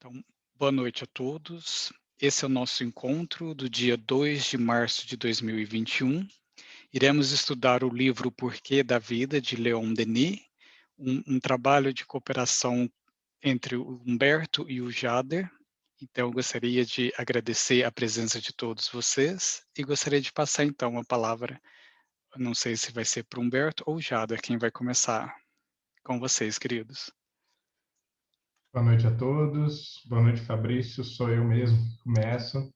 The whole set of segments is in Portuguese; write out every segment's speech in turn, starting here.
Então, boa noite a todos. Esse é o nosso encontro do dia 2 de março de 2021. Iremos estudar o livro O Porquê da Vida, de Leon Denis, um trabalho de cooperação entre o Humberto e o Jader. Então, eu gostaria de agradecer a presença de todos vocês e gostaria de passar, então, a palavra, não sei se vai ser para o Humberto ou o Jader, quem vai começar com vocês, queridos. Boa noite a todos. Boa noite, Fabrício. Sou eu mesmo que começo.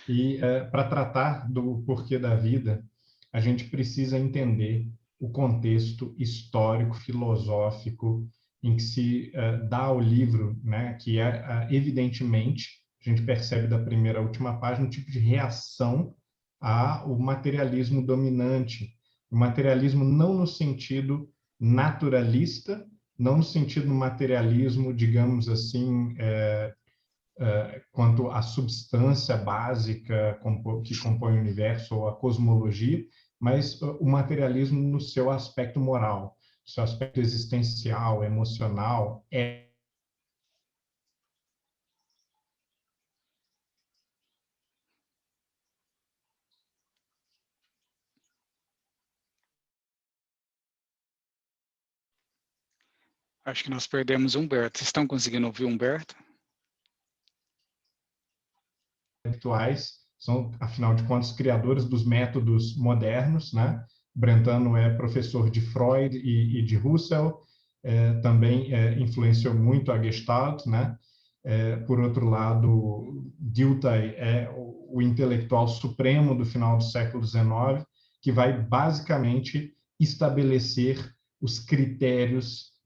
E para tratar do porquê da vida, a gente precisa entender o contexto histórico, filosófico em que se dá o livro, né? Que é, evidentemente, a gente percebe da primeira à última página um tipo de reação ao materialismo dominante. O materialismo não no sentido naturalista, não no sentido materialismo, digamos assim, quanto à substância básica que compõe o universo ou a cosmologia, mas o materialismo no seu aspecto moral, seu aspecto existencial, emocional, Acho que nós perdemos o Humberto. Vocês estão conseguindo ouvir o Humberto? intelectuais, são, afinal de contas, criadores dos métodos modernos, né? Brentano é professor de Freud e de Husserl, também influenciou muito a Gestalt, né? Por outro lado, Dilthey é o intelectual supremo do final do século XIX, que vai basicamente estabelecer os critérios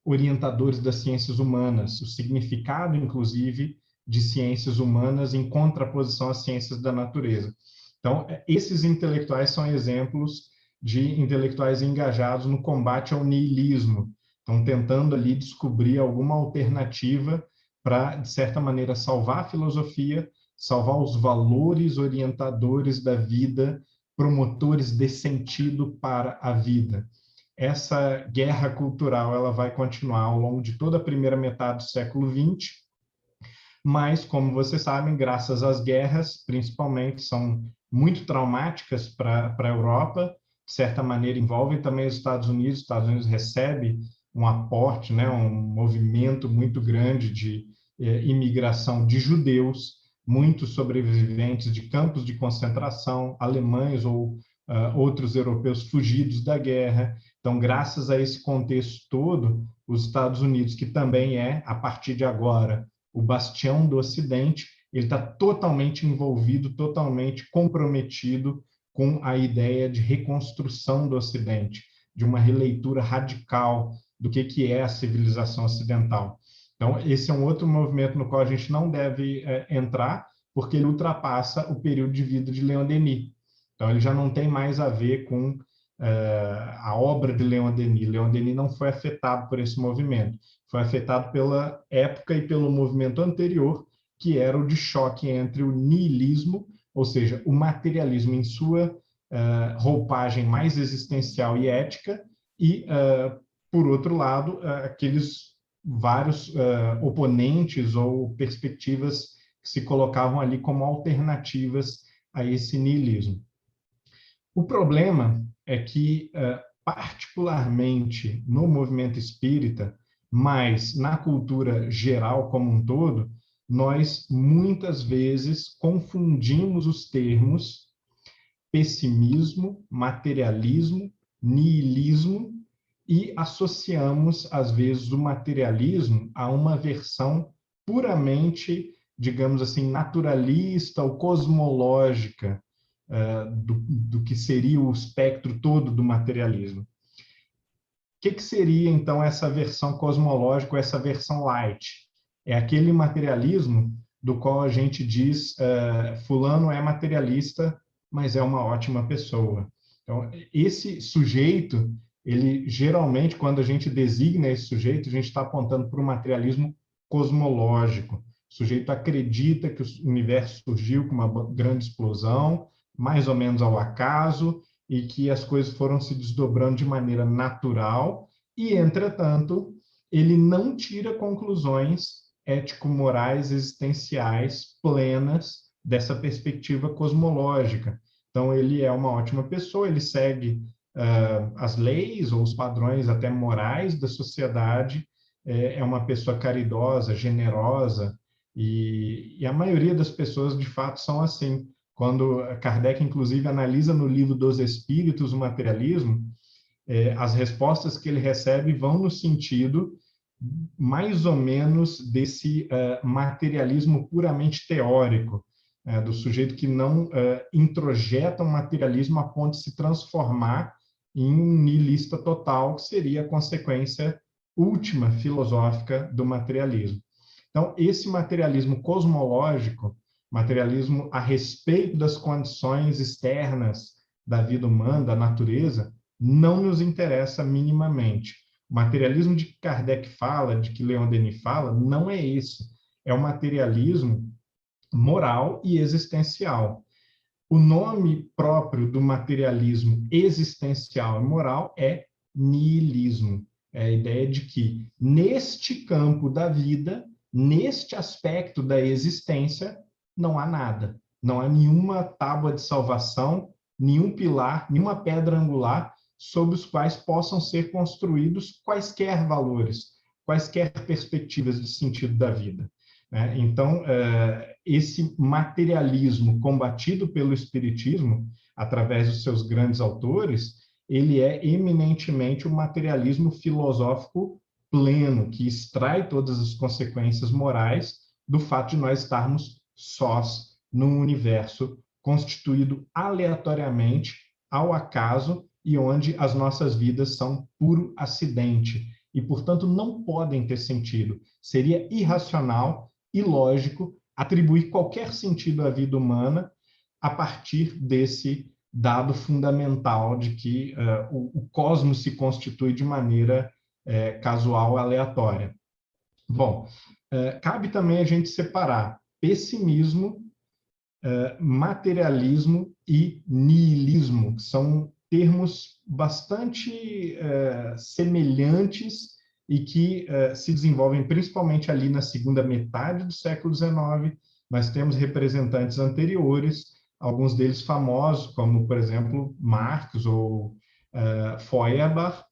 orientadores das ciências humanas, o significado, inclusive, de ciências humanas em contraposição às ciências da natureza. Então, esses intelectuais são exemplos de intelectuais engajados no combate ao niilismo, estão tentando ali descobrir alguma alternativa para, de certa maneira, salvar a filosofia, salvar os valores orientadores da vida, promotores de sentido para a vida. Essa guerra cultural ela vai continuar ao longo de toda a primeira metade do século XX, mas, como vocês sabem, graças às guerras, principalmente, são muito traumáticas para a Europa, de certa maneira envolvem também os Estados Unidos. Os Estados Unidos recebe um aporte, né, um movimento muito grande de imigração de judeus, muitos sobreviventes de campos de concentração, alemães ou outros europeus fugidos da guerra. Então, graças a esse contexto todo, os Estados Unidos, que também é, a partir de agora, o bastião do Ocidente, ele está totalmente envolvido, totalmente comprometido com a ideia de reconstrução do Ocidente, de uma releitura radical do que é a civilização ocidental. Então, esse é um outro movimento no qual a gente não deve entrar, porque ele ultrapassa o período de vida de Leon Denis. Então, ele já não tem mais a ver com a obra de Leon Denis. Leon Denis não foi afetado por esse movimento, foi afetado pela época e pelo movimento anterior, que era o de choque entre o niilismo, ou seja, o materialismo em sua roupagem mais existencial e ética, e, por outro lado, aqueles vários oponentes ou perspectivas que se colocavam ali como alternativas a esse niilismo. O problema é que, particularmente no movimento espírita, mas na cultura geral como um todo, nós muitas vezes confundimos os termos pessimismo, materialismo, niilismo e associamos, às vezes, o materialismo a uma versão puramente, digamos assim, naturalista ou cosmológica do que seria o espectro todo do materialismo. O que seria, então, essa versão cosmológica, essa versão light? É aquele materialismo do qual a gente diz fulano é materialista, mas é uma ótima pessoa. Então, esse sujeito, ele geralmente, quando a gente designa esse sujeito, a gente está apontando para o materialismo cosmológico. O sujeito acredita que o universo surgiu com uma grande explosão, mais ou menos ao acaso, e que as coisas foram se desdobrando de maneira natural, e, entretanto, ele não tira conclusões ético-morais existenciais plenas dessa perspectiva cosmológica. Então, ele é uma ótima pessoa, ele segue as leis ou os padrões até morais da sociedade, é uma pessoa caridosa, generosa, e a maioria das pessoas, de fato, são assim. Quando Kardec, inclusive, analisa no livro dos Espíritos o materialismo, as respostas que ele recebe vão no sentido mais ou menos desse materialismo puramente teórico, do sujeito que não introjeta um materialismo a ponto de se transformar em um nihilista total, que seria a consequência última filosófica do materialismo. Então, esse materialismo cosmológico, materialismo a respeito das condições externas da vida humana, da natureza, não nos interessa minimamente. O materialismo de que Kardec fala, de que Leon Denis fala, não é esse. É o materialismo moral e existencial. O nome próprio do materialismo existencial e moral é niilismo. É a ideia de que, neste campo da vida, neste aspecto da existência, não há nada. Não há nenhuma tábua de salvação, nenhum pilar, nenhuma pedra angular sobre os quais possam ser construídos quaisquer valores, quaisquer perspectivas de sentido da vida. Então, esse materialismo combatido pelo Espiritismo, através dos seus grandes autores, ele é eminentemente um materialismo filosófico pleno, que extrai todas as consequências morais do fato de nós estarmos sós num universo constituído aleatoriamente, ao acaso, e onde as nossas vidas são puro acidente, e, portanto, não podem ter sentido. Seria irracional, ilógico, atribuir qualquer sentido à vida humana a partir desse dado fundamental de que o cosmos se constitui de maneira casual, aleatória. Bom, cabe também a gente separar pessimismo, materialismo e niilismo, que são termos bastante semelhantes e que se desenvolvem principalmente ali na segunda metade do século XIX. Nós temos representantes anteriores, alguns deles famosos, como, por exemplo, Marx ou Feuerbach.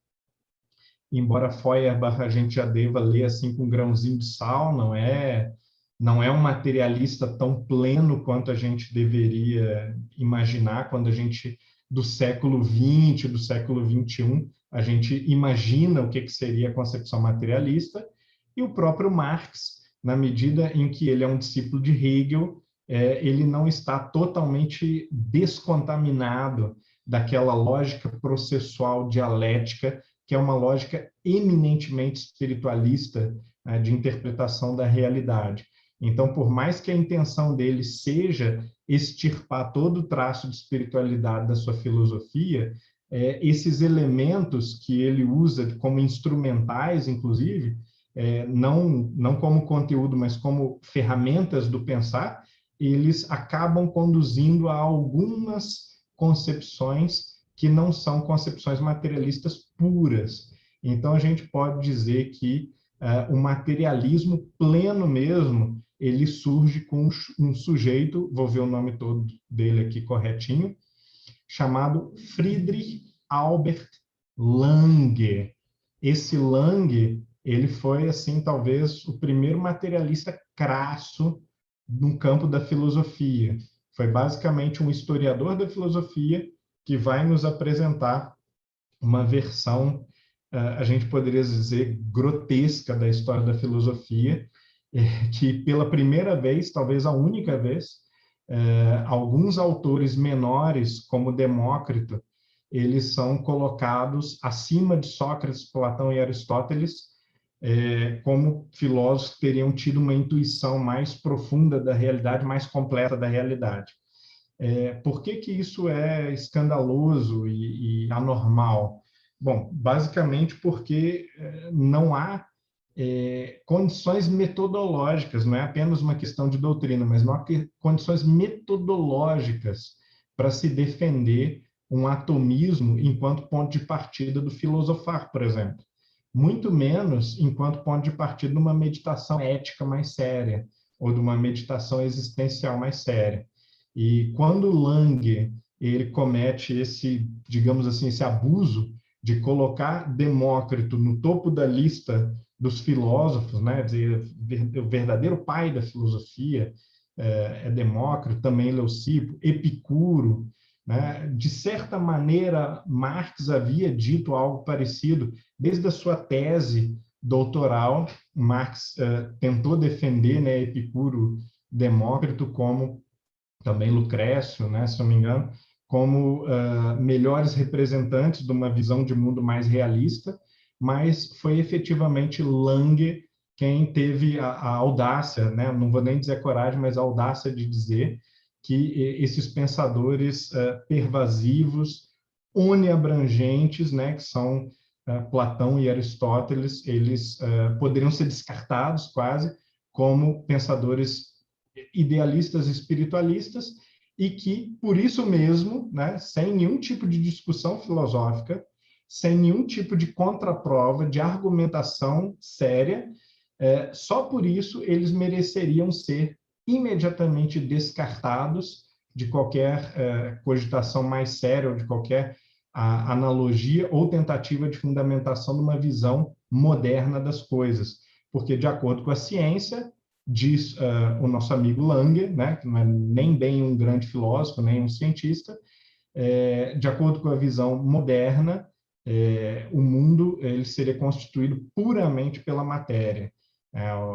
Embora Feuerbach a gente já deva ler assim com um grãozinho de sal, não é um materialista tão pleno quanto a gente deveria imaginar quando a gente, do século XX, do século XXI, a gente imagina o que seria a concepção materialista, e o próprio Marx, na medida em que ele é um discípulo de Hegel, ele não está totalmente descontaminado daquela lógica processual dialética, que é uma lógica eminentemente espiritualista, né, de interpretação da realidade. Então, por mais que a intenção dele seja extirpar todo o traço de espiritualidade da sua filosofia, esses elementos que ele usa como instrumentais, inclusive, não como conteúdo, mas como ferramentas do pensar, eles acabam conduzindo a algumas concepções que não são concepções materialistas puras. Então, a gente pode dizer que o materialismo pleno mesmo, ele surge com um sujeito, vou ver o nome todo dele aqui corretinho, chamado Friedrich Albert Lange. Esse Lange, ele foi, assim, talvez o primeiro materialista crasso no campo da filosofia. Foi basicamente um historiador da filosofia que vai nos apresentar uma versão, a gente poderia dizer, grotesca da história da filosofia, que pela primeira vez, talvez a única vez, alguns autores menores, como Demócrito, eles são colocados acima de Sócrates, Platão e Aristóteles, como filósofos que teriam tido uma intuição mais profunda da realidade, mais completa da realidade. Por que isso é escandaloso e anormal? Bom, basicamente porque não há condições metodológicas, não é apenas uma questão de doutrina, mas não há condições metodológicas para se defender um atomismo enquanto ponto de partida do filosofar, por exemplo. muito menos enquanto ponto de partida numa meditação ética mais séria, ou de uma meditação existencial mais séria. E quando Lange ele comete esse, digamos assim, esse abuso de colocar Demócrito no topo da lista dos filósofos, né? Dizer, o verdadeiro pai da filosofia é Demócrito, também Leucipo, Epicuro, né? De certa maneira, Marx havia dito algo parecido desde a sua tese doutoral. Marx tentou defender, né, Epicuro, Demócrito, como também Lucrécio, né, se não me engano, como melhores representantes de uma visão de mundo mais realista, mas foi efetivamente Lange quem teve a audácia, né, não vou nem dizer coragem, mas a audácia de dizer que esses pensadores pervasivos, oniabrangentes, né, que são Platão e Aristóteles, eles poderiam ser descartados quase como pensadores idealistas espiritualistas e que, por isso mesmo, né, sem nenhum tipo de discussão filosófica, sem nenhum tipo de contraprova, de argumentação séria, só por isso eles mereceriam ser imediatamente descartados de qualquer cogitação mais séria ou de qualquer analogia ou tentativa de fundamentação de uma visão moderna das coisas. Porque, de acordo com a ciência, diz o nosso amigo Lange, né, que não é nem bem um grande filósofo, nem um cientista, de acordo com a visão moderna, o mundo ele seria constituído puramente pela matéria.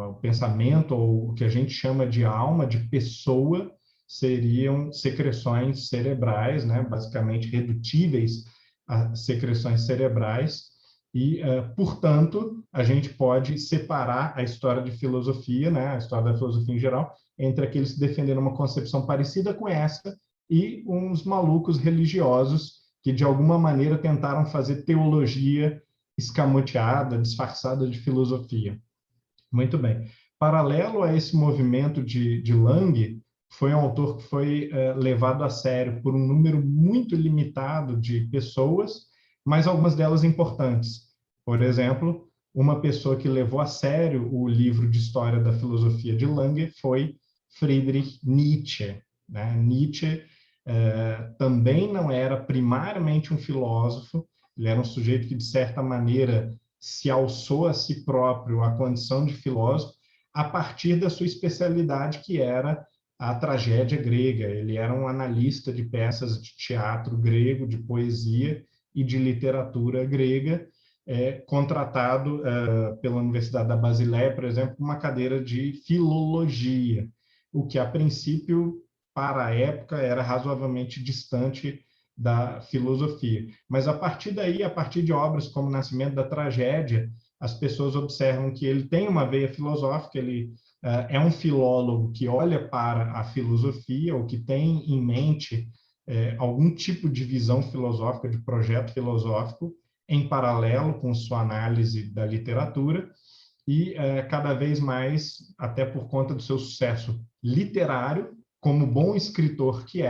O pensamento, ou o que a gente chama de alma, de pessoa, seriam secreções cerebrais, né, basicamente redutíveis a secreções cerebrais, e, portanto, a gente pode separar a história de filosofia, né, a história da filosofia em geral, entre aqueles que defenderam uma concepção parecida com essa e uns malucos religiosos que, de alguma maneira, tentaram fazer teologia escamoteada, disfarçada de filosofia. Muito bem. Paralelo a esse movimento de Lange, foi um autor que foi levado a sério por um número muito limitado de pessoas, mas algumas delas importantes. Por exemplo, uma pessoa que levou a sério o livro de história da filosofia de Lange foi Friedrich Nietzsche, né? Nietzsche também não era primariamente um filósofo, ele era um sujeito que, de certa maneira, se alçou a si próprio a condição de filósofo a partir da sua especialidade, que era a tragédia grega. Ele era um analista de peças de teatro grego, de poesia e de literatura grega, contratado pela Universidade da Basileia, por exemplo, uma cadeira de filologia, o que, a princípio, para a época, era razoavelmente distante da filosofia. Mas, a partir daí, a partir de obras como O Nascimento da Tragédia, as pessoas observam que ele tem uma veia filosófica, ele é um filólogo que olha para a filosofia, ou que tem em mente algum tipo de visão filosófica, de projeto filosófico, em paralelo com sua análise da literatura, e cada vez mais, até por conta do seu sucesso literário, como bom escritor que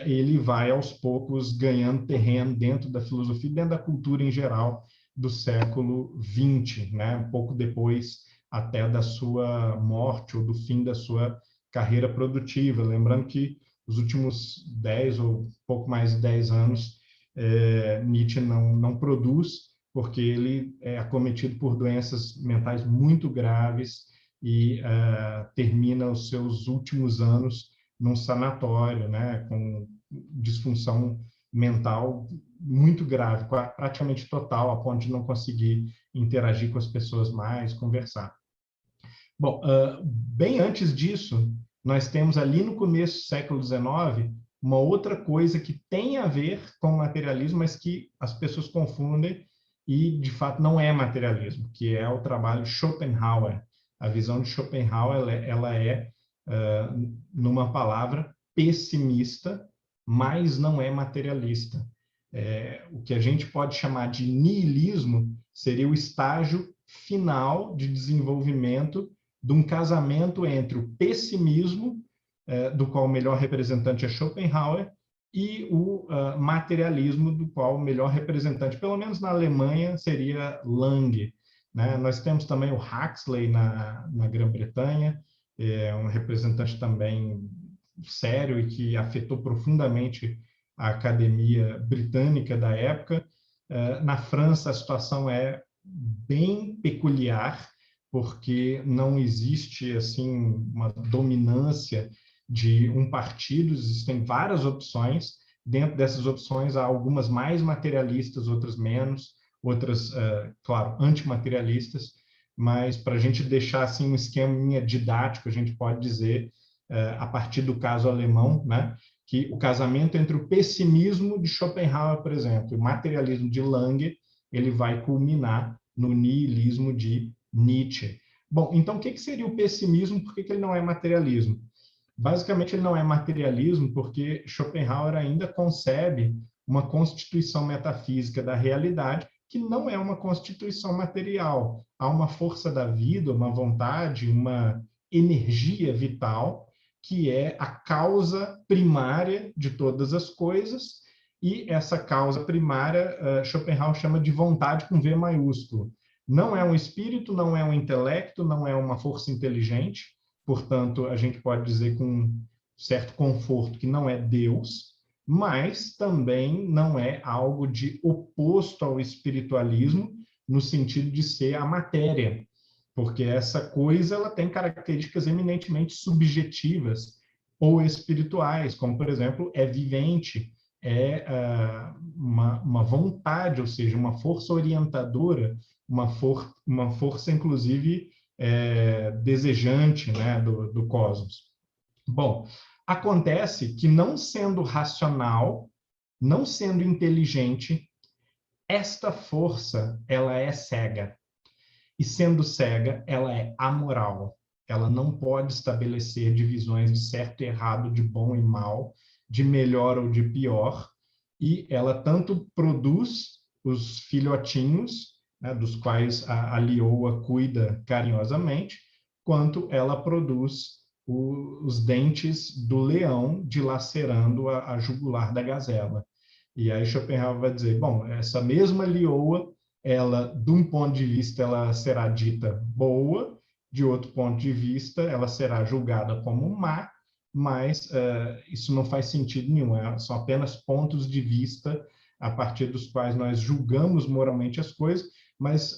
ele vai aos poucos ganhando terreno dentro da filosofia, dentro da cultura em geral do século XX, né? Um pouco depois até da sua morte ou do fim da sua carreira produtiva. Lembrando que os últimos 10 ou pouco mais de 10 anos, Nietzsche não produz, porque ele é acometido por doenças mentais muito graves e termina os seus últimos anos num sanatório, né, com disfunção mental muito grave, praticamente total, a ponto de não conseguir interagir com as pessoas mais, conversar. Bom, bem antes disso, nós temos ali no começo do século XIX uma outra coisa que tem a ver com materialismo, mas que as pessoas confundem e, de fato, não é materialismo, que é o trabalho Schopenhauer. A visão de Schopenhauer ela é, numa palavra, pessimista, mas não é materialista. O que a gente pode chamar de niilismo seria o estágio final de desenvolvimento de um casamento entre o pessimismo, do qual o melhor representante é Schopenhauer, e o materialismo, do qual o melhor representante, pelo menos na Alemanha, seria Lange, né? Nós temos também o Huxley na Grã-Bretanha, um representante também sério e que afetou profundamente a academia britânica da época. Na França, a situação é bem peculiar, porque não existe assim uma dominância de um partido, existem várias opções. Dentro dessas opções, há algumas mais materialistas, outras menos, outras, claro, antimaterialistas, mas para a gente deixar assim um esqueminha didático, a gente pode dizer, a partir do caso alemão, né, que o casamento entre o pessimismo de Schopenhauer, por exemplo, e o materialismo de Lange, ele vai culminar no niilismo de Nietzsche. Bom, então o que seria o pessimismo? Por que ele não é materialismo? Basicamente, ele não é materialismo porque Schopenhauer ainda concebe uma constituição metafísica da realidade que não é uma constituição material. Há uma força da vida, uma vontade, uma energia vital que é a causa primária de todas as coisas, e essa causa primária Schopenhauer chama de vontade com V maiúsculo. Não é um espírito, não é um intelecto, não é uma força inteligente, portanto, a gente pode dizer com certo conforto que não é Deus, mas também não é algo de oposto ao espiritualismo, no sentido de ser a matéria, porque essa coisa ela tem características eminentemente subjetivas ou espirituais, como, por exemplo, é vivente, é uma vontade, ou seja, uma força orientadora, uma força, inclusive, desejante, né, do cosmos. Bom, acontece que não sendo racional, não sendo inteligente, esta força ela é cega. E sendo cega, ela é amoral. Ela não pode estabelecer divisões de certo e errado, de bom e mal, de melhor ou de pior. E ela tanto produz os filhotinhos, né, dos quais a leoa cuida carinhosamente, quanto ela produz os dentes do leão dilacerando a jugular da gazela. E aí Schopenhauer vai dizer, bom, essa mesma leoa, ela, de um ponto de vista, ela será dita boa, de outro ponto de vista, ela será julgada como má, mas isso não faz sentido nenhum, são apenas pontos de vista a partir dos quais nós julgamos moralmente as coisas, mas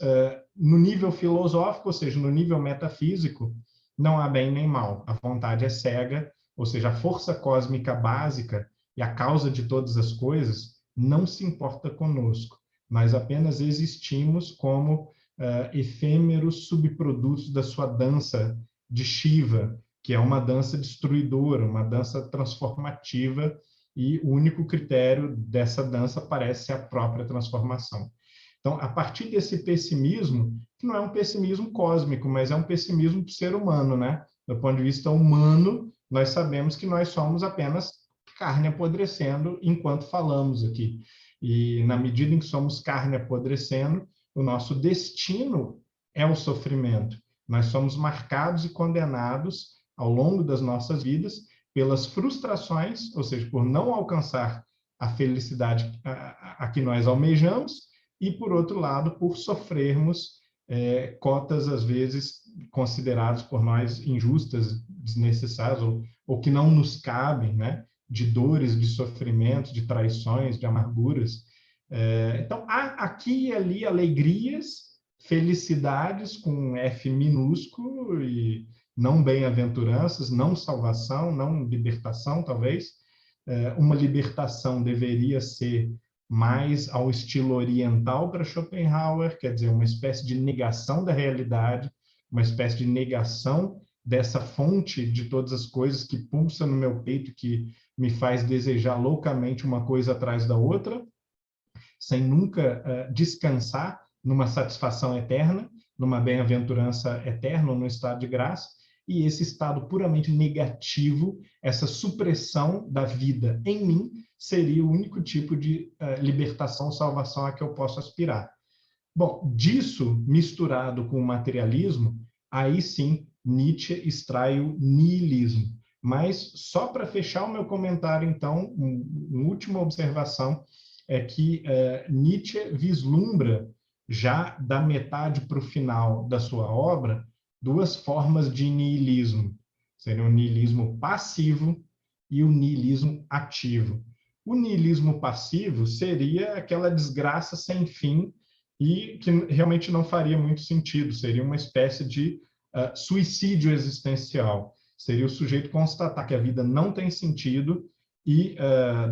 no nível filosófico, ou seja, no nível metafísico, não há bem nem mal, a vontade é cega, ou seja, a força cósmica básica e a causa de todas as coisas não se importa conosco. Nós apenas existimos como efêmeros subprodutos da sua dança de Shiva, que é uma dança destruidora, uma dança transformativa, e o único critério dessa dança parece ser a própria transformação. Então, a partir desse pessimismo, que não é um pessimismo cósmico, mas é um pessimismo do ser humano, né? Do ponto de vista humano, nós sabemos que nós somos apenas carne apodrecendo enquanto falamos aqui. E na medida em que somos carne apodrecendo, o nosso destino é o sofrimento. Nós somos marcados e condenados ao longo das nossas vidas pelas frustrações, ou seja, por não alcançar a felicidade a que nós almejamos, e, por outro lado, por sofrermos cotas, às vezes, consideradas por nós injustas, desnecessárias, ou que não nos cabem, né? De dores, de sofrimentos, de traições, de amarguras. Então, há aqui e ali alegrias, felicidades com F minúsculo, e não bem-aventuranças, não salvação, não libertação, talvez. Uma libertação deveria ser mais ao estilo oriental para Schopenhauer, quer dizer, uma espécie de negação da realidade, uma espécie de negação dessa fonte de todas as coisas que pulsa no meu peito, que me faz desejar loucamente uma coisa atrás da outra, sem nunca descansar numa satisfação eterna, numa bem-aventurança eterna, ou num estado de graça. E esse estado puramente negativo, essa supressão da vida em mim, seria o único tipo de libertação, salvação a que eu posso aspirar. Bom, disso, misturado com o materialismo, aí sim Nietzsche extrai o niilismo. Mas só para fechar o meu comentário, então, uma última observação é que Nietzsche vislumbra, já da metade para o final da sua obra, duas formas de niilismo. Seria o niilismo passivo e o niilismo ativo. O niilismo passivo seria aquela desgraça sem fim e que realmente não faria muito sentido, seria uma espécie de suicídio existencial. Seria o sujeito constatar que a vida não tem sentido e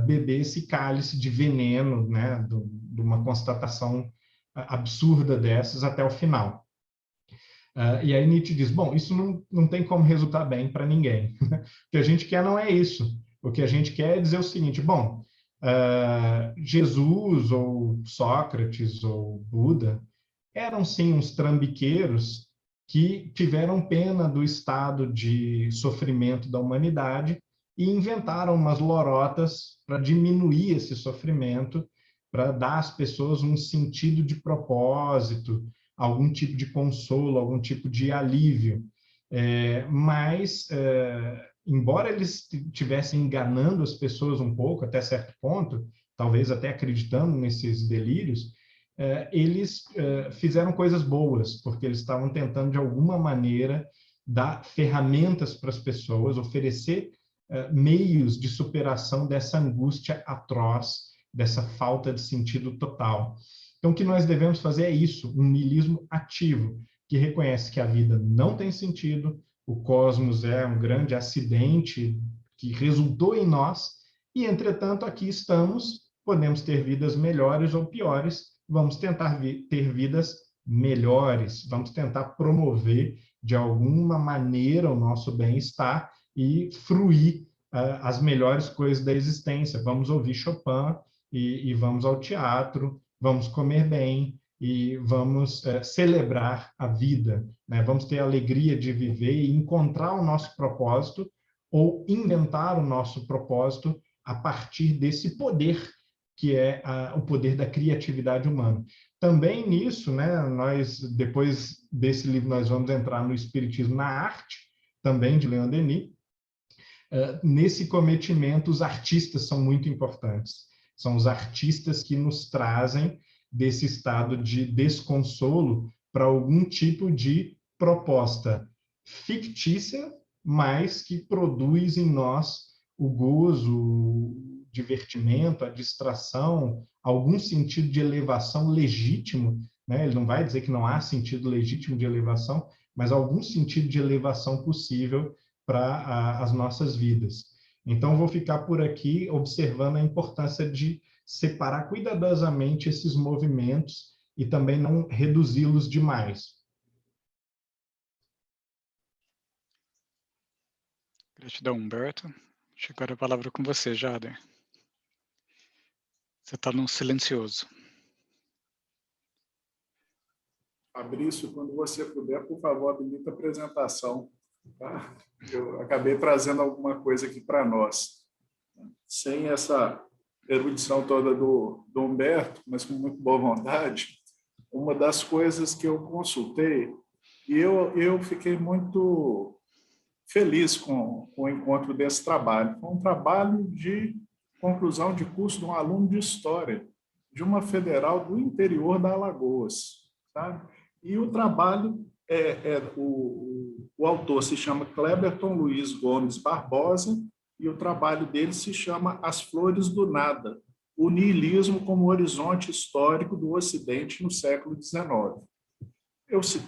beber esse cálice de veneno, né, de uma constatação absurda dessas até o final. E aí Nietzsche diz, bom, isso não tem como resultar bem para ninguém. O que a gente quer não é isso. O que a gente quer é dizer o seguinte, bom, Jesus ou Sócrates ou Buda eram sim uns trambiqueiros que tiveram pena do estado de sofrimento da humanidade e inventaram umas lorotas para diminuir esse sofrimento, para dar às pessoas um sentido de propósito, algum tipo de consolo, algum tipo de alívio. Mas, embora eles estivessem enganando as pessoas um pouco, até certo ponto, talvez até acreditando nesses delírios, eles fizeram coisas boas, porque eles estavam tentando, de alguma maneira, dar ferramentas para as pessoas, oferecer meios de superação dessa angústia atroz, dessa falta de sentido total. Então, o que nós devemos fazer é isso, um niilismo ativo, que reconhece que a vida não tem sentido, o cosmos é um grande acidente que resultou em nós, e, entretanto, aqui estamos, podemos ter vidas melhores ou piores, vamos tentar ter vidas melhores, vamos tentar promover, de alguma maneira, o nosso bem-estar e fruir as melhores coisas da existência. Vamos ouvir Chopin e vamos ao teatro, vamos comer bem e vamos celebrar a vida, né? Vamos ter a alegria de viver e encontrar o nosso propósito ou inventar o nosso propósito a partir desse poder que é o poder da criatividade humana. Também nisso, né, nós, depois desse livro, nós vamos entrar no Espiritismo na Arte, também de Leon Denis. Nesse cometimento, os artistas são muito importantes. São os artistas que nos trazem desse estado de desconsolo para algum tipo de proposta fictícia, mas que produz em nós o gozo, o divertimento, a distração, algum sentido de elevação legítimo, né? Ele não vai dizer que não há sentido legítimo de elevação, mas algum sentido de elevação possível para as nossas vidas. Então, vou ficar por aqui observando a importância de separar cuidadosamente esses movimentos e também não reduzi-los demais. Gratidão, Humberto. Agora a palavra com você, Jader. Você está num silencioso. Fabrício, quando você puder, por favor, habilita a apresentação. Tá? Eu acabei trazendo alguma coisa aqui para nós. Sem essa erudição toda do Humberto, mas com muito boa vontade, uma das coisas que eu consultei, e eu fiquei muito feliz com o encontro desse trabalho. Foi um trabalho de conclusão de curso de um aluno de História, de uma federal do interior da Alagoas. Sabe? E o trabalho, o autor se chama Cleberton Luiz Gomes Barbosa, e o trabalho dele se chama As Flores do Nada, o niilismo como horizonte histórico do Ocidente no século XIX.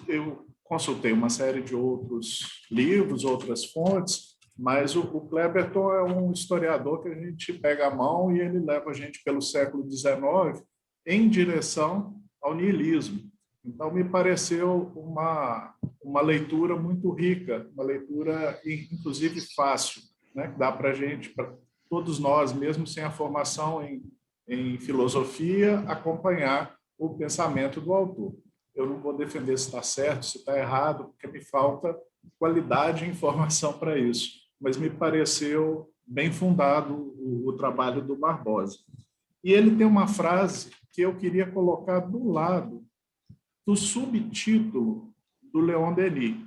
Eu consultei uma série de outros livros, outras fontes, mas o Cleberton é um historiador que a gente pega a mão e ele leva a gente pelo século XIX em direção ao niilismo. Então, me pareceu uma leitura muito rica, uma leitura, inclusive, fácil, né? Que dá para a gente, para todos nós, mesmo sem a formação em filosofia, acompanhar o pensamento do autor. Eu não vou defender se está certo, se está errado, porque me falta qualidade e informação para isso, mas me pareceu bem fundado o trabalho do Barbosa. E ele tem uma frase que eu queria colocar do lado do subtítulo do Leon Denis,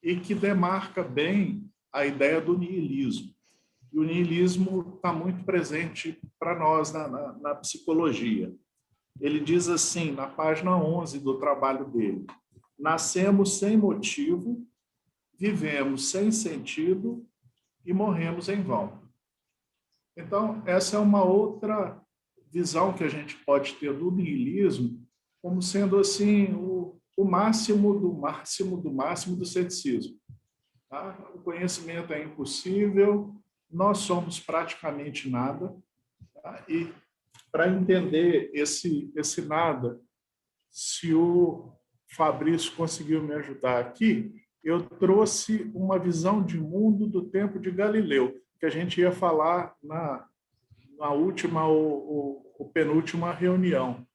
e que demarca bem a ideia do niilismo. E o niilismo está muito presente para nós na psicologia. Ele diz assim, na página 11 do trabalho dele: nascemos sem motivo, vivemos sem sentido e morremos em vão. Então, essa é uma outra visão que a gente pode ter do niilismo, como sendo assim o máximo do máximo do máximo do ceticismo. Tá? O conhecimento é impossível, nós somos praticamente nada, tá? E para entender esse nada, se o Fabrício conseguiu me ajudar aqui, eu trouxe uma visão de mundo do tempo de Galileu, que a gente ia falar na última ou penúltima reunião.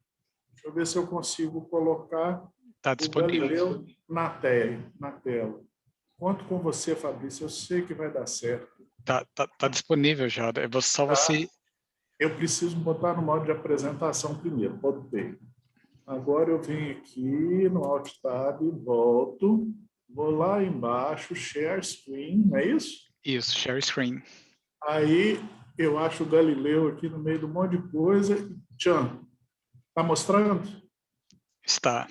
Deixa eu ver se eu consigo colocar o Galileu na tela. Conto com você, Fabrício, eu sei que vai dar certo. Tá disponível já, é só você... Eu preciso botar no modo de apresentação primeiro, botei. Agora eu venho aqui no Alt Tab, volto, vou lá embaixo, Share Screen, não é isso? Isso, Share Screen. Aí eu acho o Galileu aqui no meio de um monte de coisa. Tchan, está mostrando? Está.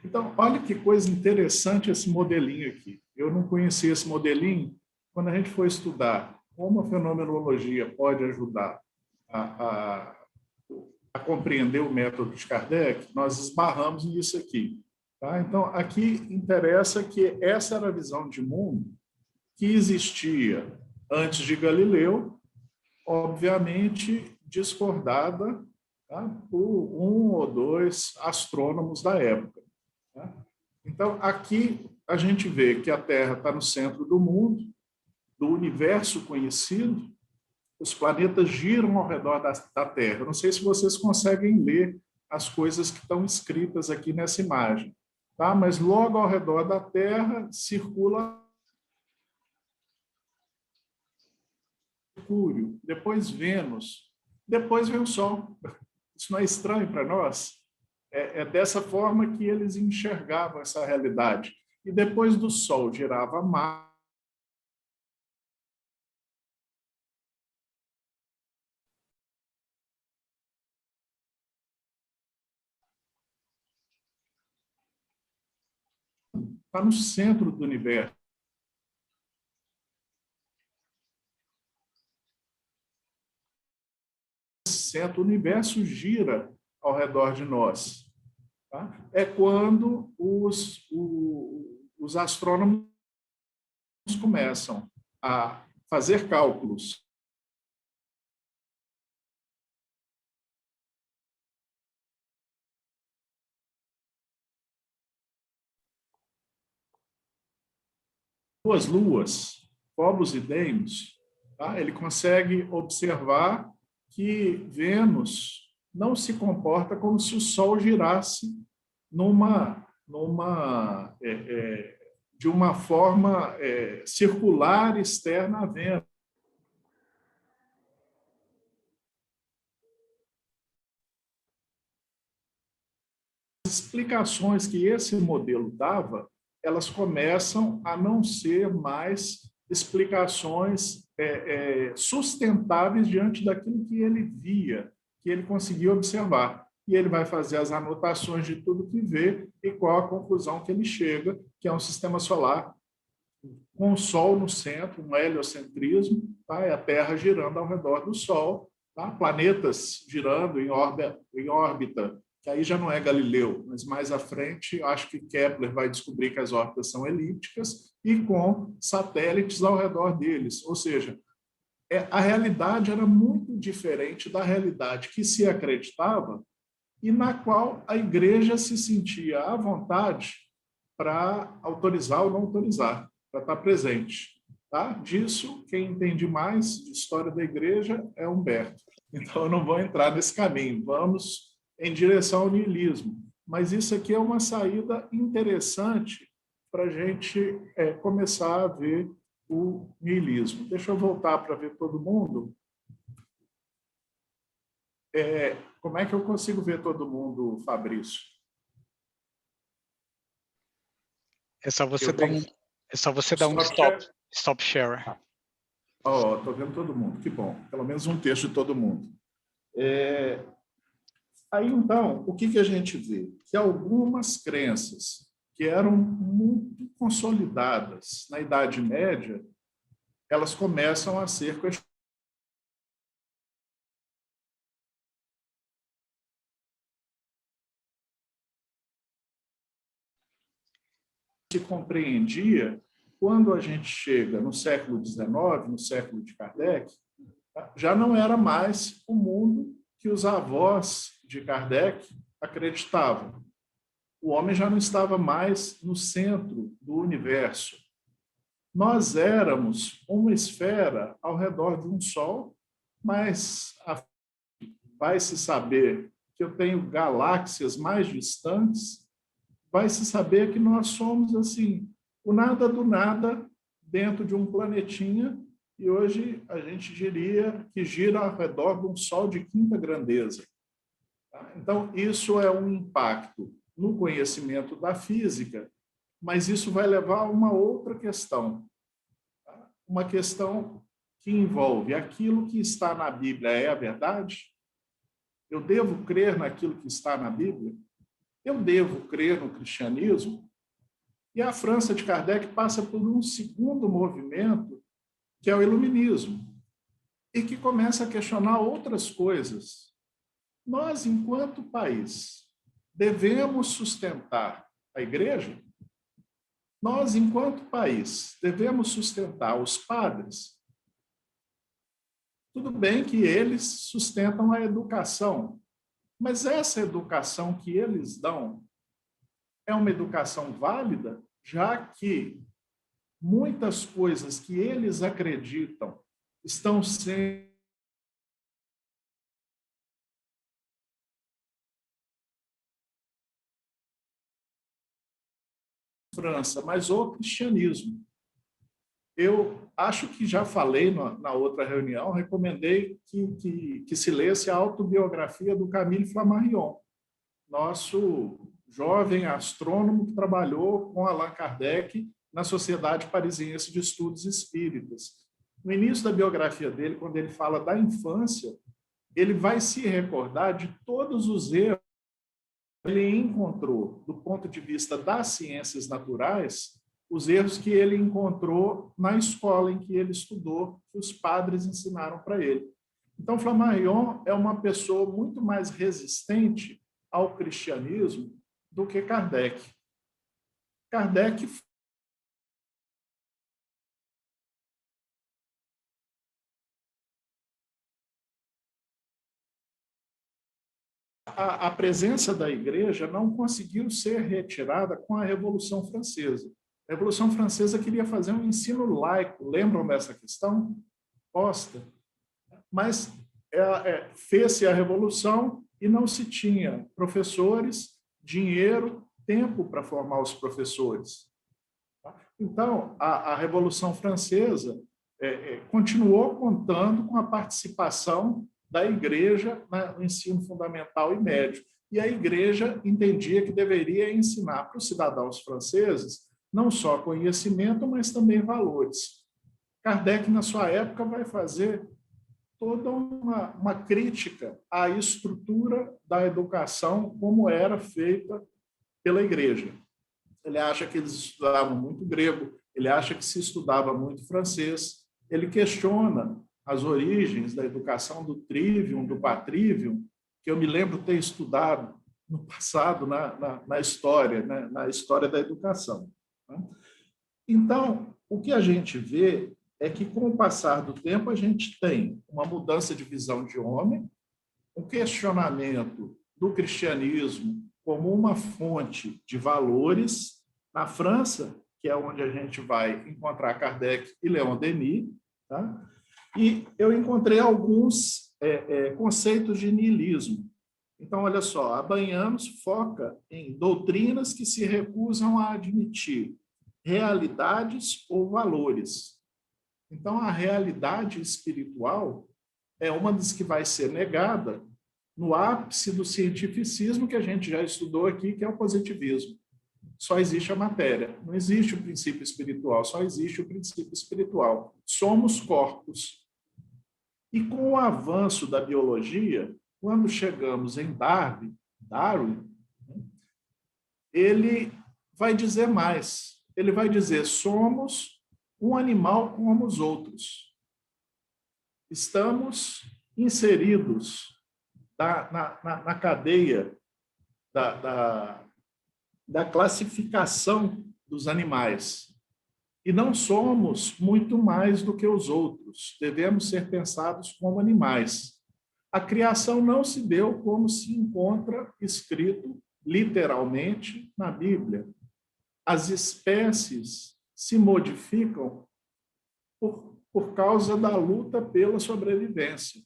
Então, olha que coisa interessante esse modelinho aqui. Eu não conhecia esse modelinho. Quando a gente for estudar como a fenomenologia pode ajudar a compreender o método de Kardec, nós esbarramos nisso aqui. Tá? Então, aqui interessa que essa era a visão de mundo que existia antes de Galileu, obviamente discordada, tá, por um ou dois astrônomos da época. Tá? Então, aqui a gente vê que a Terra está no centro do mundo, do universo conhecido, os planetas giram ao redor da Terra. Eu não sei se vocês conseguem ler as coisas que estão escritas aqui nessa imagem, tá? Mas logo ao redor da Terra circula Mercúrio, depois Vênus, depois vem o Sol. Isso não é estranho para nós? É dessa forma que eles enxergavam essa realidade. E depois do Sol girava Marte, está no centro do universo. O universo gira ao redor de nós. Tá? É quando os astrônomos começam a fazer cálculos duas luas, Phobos e Deimos, tá? Ele consegue observar que Vênus não se comporta como se o Sol girasse de uma forma circular externa a Vênus. As explicações que esse modelo dava, elas começam a não ser mais explicações sustentáveis diante daquilo que ele via, que ele conseguia observar. E ele vai fazer as anotações de tudo que vê e qual a conclusão que ele chega, que é um sistema solar com o Sol no centro, um heliocentrismo, tá? É a Terra girando ao redor do Sol, tá? Planetas girando em órbita, que aí já não é Galileu, mas mais à frente, acho que Kepler vai descobrir que as órbitas são elípticas e com satélites ao redor deles. Ou seja, a realidade era muito diferente da realidade que se acreditava e na qual a igreja se sentia à vontade para autorizar ou não autorizar, para estar presente. Tá? Disso, quem entende mais de história da igreja é Humberto. Então, eu não vou entrar nesse caminho. Vamos em direção ao niilismo. Mas isso aqui é uma saída interessante para a gente começar a ver o niilismo. Deixa eu voltar para ver todo mundo. Como é que eu consigo ver todo mundo, Fabrício? É só você dar um stop. Stop share. Estou vendo todo mundo, que bom. Pelo menos um terço de todo mundo. Aí, então, o que a gente vê? Que algumas crenças que eram muito consolidadas na Idade Média, elas começam a ser questionadas. Se compreendia quando a gente chega no século XIX, no século de Kardec, já não era mais o mundo que os avós de Kardec acreditavam. O homem já não estava mais no centro do universo. Nós éramos uma esfera ao redor de um sol, mas vai-se saber que eu tenho galáxias mais distantes, vai-se saber que nós somos assim, o nada do nada dentro de um planetinha, e hoje a gente diria que gira ao redor de um sol de quinta grandeza. Então, isso é um impacto no conhecimento da física, mas isso vai levar a uma outra questão. Uma questão que envolve aquilo que está na Bíblia é a verdade? Eu devo crer naquilo que está na Bíblia? Eu devo crer no cristianismo? E a França de Kardec passa por um segundo movimento, que é o iluminismo, e que começa a questionar outras coisas. Nós, enquanto país, devemos sustentar a igreja? Nós, enquanto país, devemos sustentar os padres? Tudo bem que eles sustentam a educação, mas essa educação que eles dão é uma educação válida, já que muitas coisas que eles acreditam estão sendo França, mas o cristianismo. Eu acho que já falei na outra reunião, recomendei que se lesse a autobiografia do Camille Flammarion, nosso jovem astrônomo que trabalhou com Allan Kardec na Sociedade Parisiense de Estudos Espíritas. No início da biografia dele, quando ele fala da infância, ele vai se recordar de todos os erros que ele encontrou, do ponto de vista das ciências naturais, os erros que ele encontrou na escola em que ele estudou, que os padres ensinaram para ele. Então, Flammarion é uma pessoa muito mais resistente ao cristianismo do que Kardec. Kardec a presença da igreja não conseguiu ser retirada com a Revolução Francesa. A Revolução Francesa queria fazer um ensino laico, lembram dessa questão? Posta. Mas fez-se a Revolução e não se tinha professores, dinheiro, tempo para formar os professores. Então, a Revolução Francesa continuou contando com a participação da igreja no ensino fundamental e médio. E a igreja entendia que deveria ensinar para os cidadãos franceses não só conhecimento, mas também valores. Kardec, na sua época, vai fazer toda uma crítica à estrutura da educação como era feita pela igreja. Ele acha que eles estudavam muito grego, ele acha que se estudava muito francês, ele questiona as origens da educação do trivium, do quatrivium, que eu me lembro ter estudado no passado na história, né? Na história da educação. Então, o que a gente vê é que, com o passar do tempo, a gente tem uma mudança de visão de homem, um questionamento do cristianismo como uma fonte de valores. Na França, que é onde a gente vai encontrar Kardec e Leon Denis, tá? E eu encontrei alguns conceitos de niilismo. Então, olha só, a Baianos foca em doutrinas que se recusam a admitir realidades ou valores. Então, a realidade espiritual é uma das que vai ser negada no ápice do cientificismo que a gente já estudou aqui, que é o positivismo. só existe a matéria. Não existe o princípio espiritual, só existe o princípio espiritual. Somos corpos. E com o avanço da biologia, quando chegamos em Darwin, ele vai dizer mais. Ele vai dizer, somos um animal como os outros. Estamos inseridos na cadeia da classificação dos animais. E não somos muito mais do que os outros. Devemos ser pensados como animais. A criação não se deu como se encontra escrito literalmente na Bíblia. As espécies se modificam por causa da luta pela sobrevivência.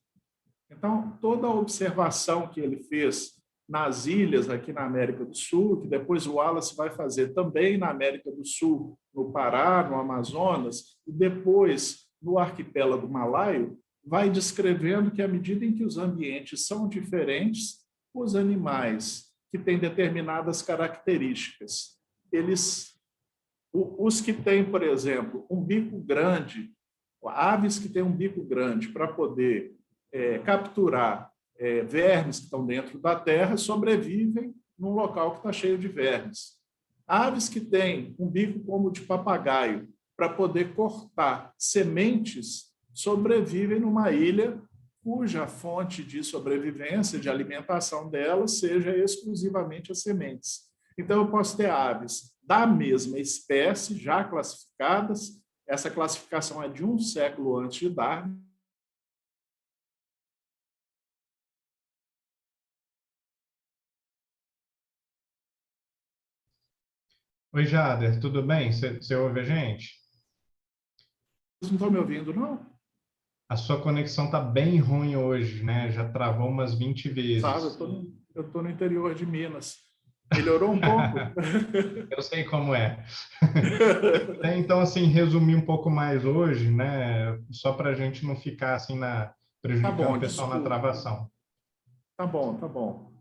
Então, toda a observação que ele fez nas ilhas aqui na América do Sul, que depois o Wallace vai fazer também na América do Sul, no Pará, no Amazonas, e depois no arquipélago malaio, vai descrevendo que, à medida em que os ambientes são diferentes, os animais que têm determinadas características, os que têm, por exemplo, um bico grande, aves que têm um bico grande para poder capturar vermes que estão dentro da terra, sobrevivem num local que está cheio de vermes. Aves que têm um bico como o de papagaio para poder cortar sementes sobrevivem numa ilha cuja fonte de sobrevivência, de alimentação delas, seja exclusivamente as sementes. Então, eu posso ter aves da mesma espécie, já classificadas. Essa classificação é de 1 século antes de Darwin. Oi, Jader, tudo bem? Você ouve a gente? Vocês não estão me ouvindo, não? A sua conexão está bem ruim hoje, né? Já travou umas 20 vezes. Sabe, eu estou no interior de Minas. Melhorou um pouco? Eu sei como é. Então, assim, resumir um pouco mais hoje, né? Só para a gente não ficar assim prejudicando o pessoal na travação. Tá bom.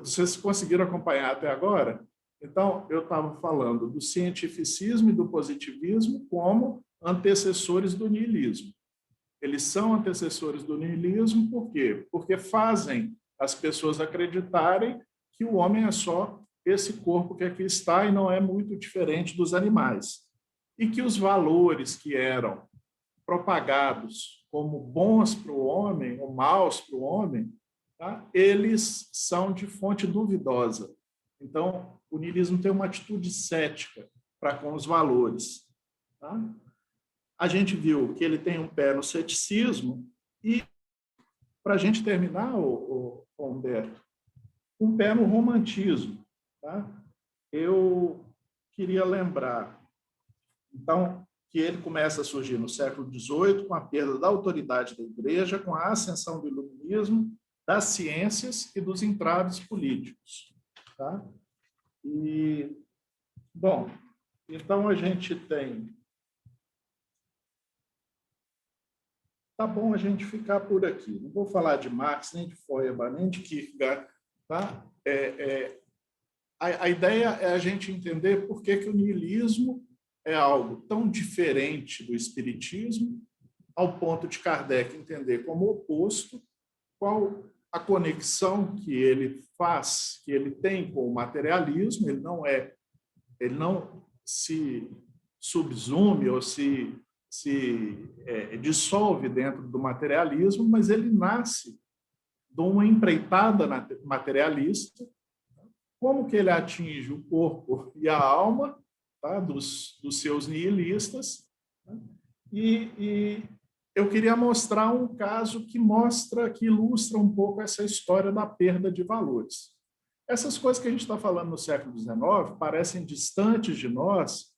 Vocês conseguiram acompanhar até agora? Então, eu estava falando do cientificismo e do positivismo como antecessores do niilismo. Eles são antecessores do niilismo por quê? Porque fazem as pessoas acreditarem que o homem é só esse corpo que aqui está e não é muito diferente dos animais. E que os valores que eram propagados como bons para o homem ou maus para o homem, tá? Eles são de fonte duvidosa. Então, o niilismo tem uma atitude cética para com os valores. Tá? A gente viu que ele tem um pé no ceticismo e, para a gente terminar, o Humberto, um pé no romantismo. Tá? Eu queria lembrar, então, que ele começa a surgir no século XVIII, com a perda da autoridade da Igreja, com a ascensão do iluminismo, das ciências e dos entraves políticos. Tá? E, bom, então a gente tem... Tá bom a gente ficar por aqui. Não vou falar de Marx, nem de Feuerbach, nem de Kierkegaard. Tá? A ideia é a gente entender por que o niilismo é algo tão diferente do espiritismo, ao ponto de Kardec entender como oposto, qual a conexão que ele faz, que ele tem com o materialismo. Ele não se subsume ou se dissolve dentro do materialismo, mas ele nasce de uma empreitada materialista. Como que ele atinge o corpo e a alma, tá, dos seus nihilistas? Tá? E eu queria mostrar um caso que ilustra um pouco essa história da perda de valores. Essas coisas que a gente está falando no século XIX parecem distantes de nós,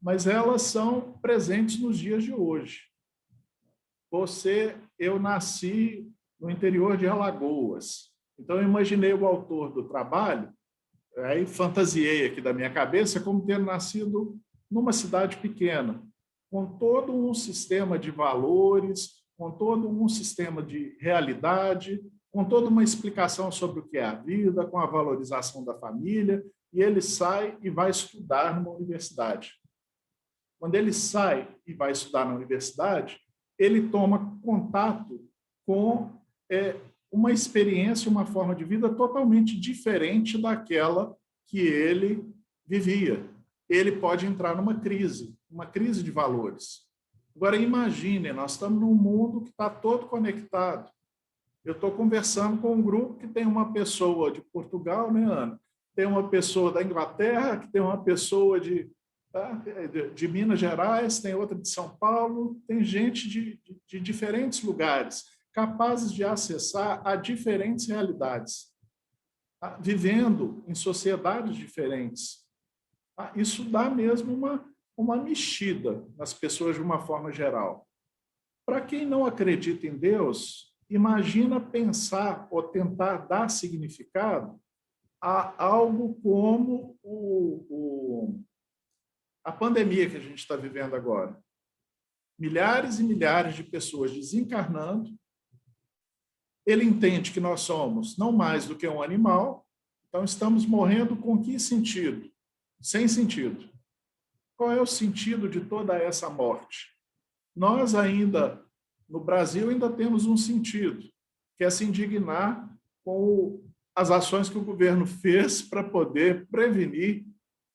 mas elas são presentes nos dias de hoje. Eu nasci no interior de Alagoas, então eu imaginei o autor do trabalho, aí fantasiei aqui da minha cabeça como tendo nascido numa cidade pequena, com todo um sistema de valores, com todo um sistema de realidade, com toda uma explicação sobre o que é a vida, com a valorização da família. e ele sai e vai estudar numa universidade. Quando ele sai e vai estudar na universidade, ele toma contato com uma experiência, uma forma de vida totalmente diferente daquela que ele vivia. Ele pode entrar numa crise de valores. Agora, imagine, nós estamos num mundo que está todo conectado. Eu estou conversando com um grupo que tem uma pessoa de Portugal, né, Ana? Tem uma pessoa da Inglaterra, que tem uma pessoa de Minas Gerais, tem outra de São Paulo, tem gente de diferentes lugares, capazes de acessar a diferentes realidades, vivendo em sociedades diferentes. Isso dá mesmo uma mexida nas pessoas de uma forma geral. Para quem não acredita em Deus, imagina pensar ou tentar dar significado a algo como a pandemia que a gente está vivendo agora. Milhares e milhares de pessoas desencarnando. Ele entende que nós somos não mais do que um animal, então estamos morrendo com que sentido? Sem sentido. Qual é o sentido de toda essa morte? Nós ainda, no Brasil, ainda temos um sentido, que é se indignar com as ações que o governo fez para poder prevenir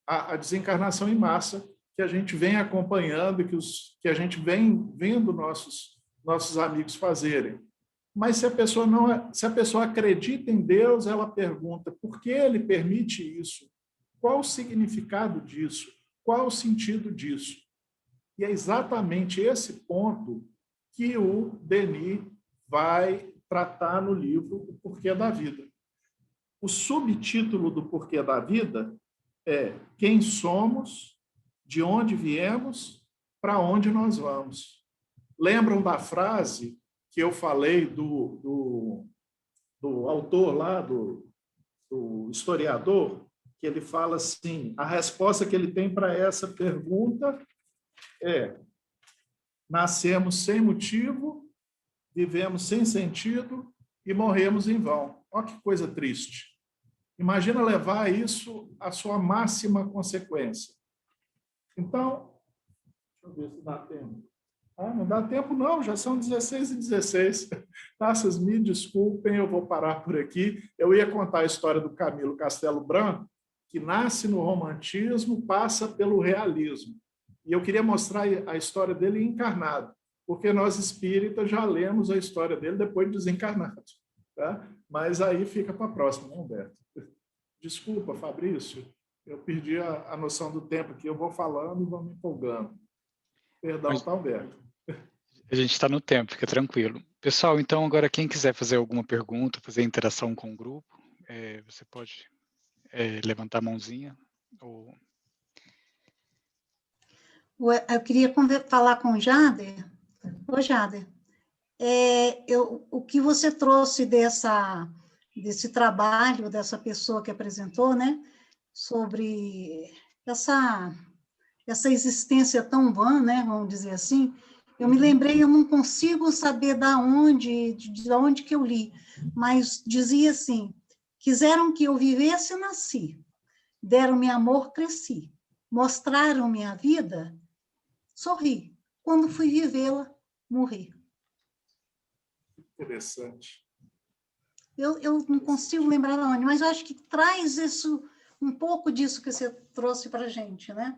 a desencarnação em massa que a gente vem acompanhando e que a gente vem vendo nossos amigos fazerem. Mas se a pessoa acredita em Deus, ela pergunta por que ele permite isso? Qual o significado disso? Qual o sentido disso? E é exatamente esse ponto que o Denis vai tratar no livro O Porquê da Vida. O subtítulo do Porquê da Vida é quem somos, de onde viemos, para onde nós vamos. Lembram da frase que eu falei do autor lá, do historiador, que ele fala assim, a resposta que ele tem para essa pergunta é: nascemos sem motivo, vivemos sem sentido e morremos em vão. Olha que coisa triste. Imagina levar isso à sua máxima consequência. Então, deixa eu ver se dá tempo. Não dá tempo não, já são 16h16. Vocês me desculpem, eu vou parar por aqui. Eu ia contar a história do Camilo Castelo Branco, que nasce no romantismo, passa pelo realismo. E eu queria mostrar a história dele encarnado, porque nós espíritas já lemos a história dele depois de desencarnado. Tá? Mas aí fica para a próxima, não, Humberto? Desculpa, Fabrício, eu perdi a noção do tempo aqui, eu vou falando e vou me empolgando. Perdão, tá, Humberto? A gente está no tempo, fica tranquilo. Pessoal, então agora quem quiser fazer alguma pergunta, fazer interação com o grupo, você pode levantar a mãozinha. Eu queria falar com o Jader. Ô, Jader, o que você trouxe desse trabalho, dessa pessoa que apresentou, né, sobre essa existência tão vã, né, vamos dizer assim, eu me lembrei, eu não consigo saber de onde que eu li, mas dizia assim: quiseram que eu vivesse, nasci, deram-me amor, cresci, mostraram-me a vida, sorri, quando fui vivê-la, morri. Interessante. Eu não consigo lembrar de onde, mas eu acho que traz um pouco disso que você trouxe para a gente, né?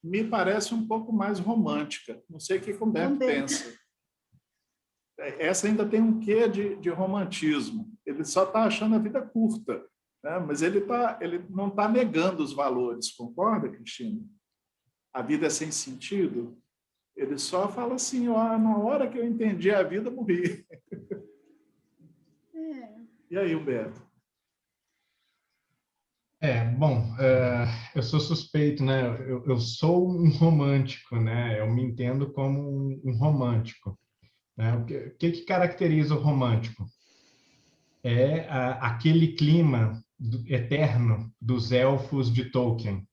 Me parece um pouco mais romântica. Não sei o que o Humberto pensa. Essa ainda tem um quê de romantismo. Ele só está achando a vida curta, né? Mas ele não está negando os valores. Concorda, Cristina? A vida é sem sentido. Ele só fala assim, na hora que eu entendi a vida, morri. E aí, Humberto? Bom, eu sou suspeito, né? Eu sou um romântico, né? Eu me entendo como um romântico. Né? O que caracteriza o romântico? É aquele clima eterno dos elfos de Tolkien.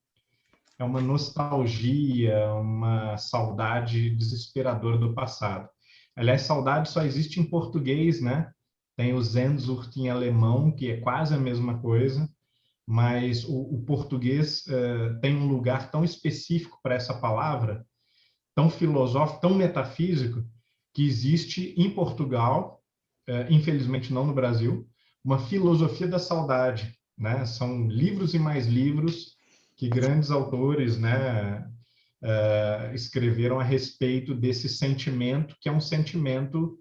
É uma nostalgia, uma saudade desesperadora do passado. Aliás, saudade só existe em português, né? Tem o Sehnsucht em alemão, que é quase a mesma coisa, mas o português tem um lugar tão específico para essa palavra, tão filosófico, tão metafísico, que existe em Portugal, infelizmente não no Brasil, uma filosofia da saudade, né? São livros e mais livros que grandes autores, né, escreveram a respeito desse sentimento, que é um sentimento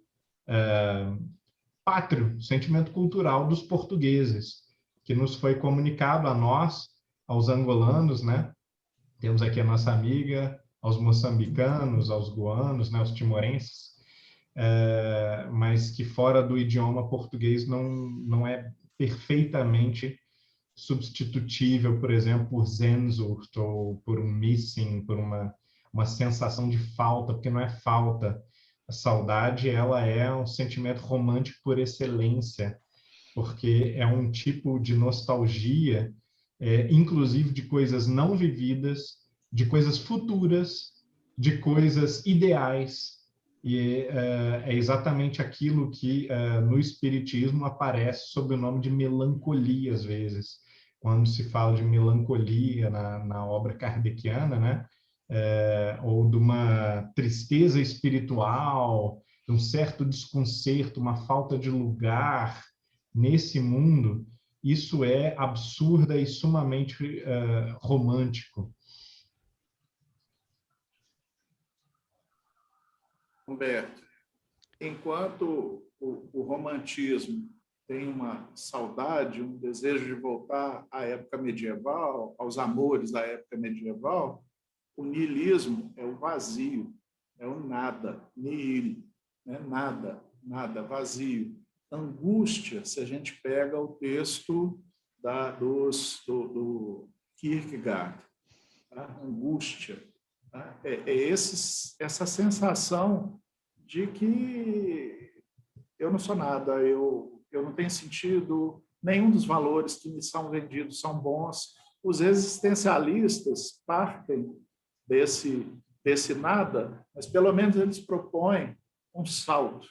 pátrio, sentimento cultural dos portugueses, que nos foi comunicado a nós, aos angolanos, né? Temos aqui a nossa amiga, aos moçambicanos, aos goanos, né, aos timorenses, mas que fora do idioma português não é perfeitamente substitutível, por exemplo, por Sehnsucht ou por um missing, por uma sensação de falta, porque não é falta. A saudade, ela é um sentimento romântico por excelência, porque é um tipo de nostalgia, inclusive de coisas não vividas, de coisas futuras, de coisas ideais. E é exatamente aquilo que no Espiritismo aparece sob o nome de melancolia, às vezes. Quando se fala de melancolia na obra kardeciana, né? Ou de uma tristeza espiritual, de um certo desconcerto, uma falta de lugar nesse mundo, isso é absurda e sumamente romântico. Humberto, enquanto o romantismo tem uma saudade, um desejo de voltar à época medieval, aos amores da época medieval, o niilismo é o vazio, é o nada, nihil, né? Nada, nada, vazio. Angústia, se a gente pega o texto do Kierkegaard, tá? Angústia, tá? Essa sensação de que eu não sou nada, eu não tenho sentido, nenhum dos valores que me são vendidos são bons. Os existencialistas partem desse nada, mas pelo menos eles propõem um salto.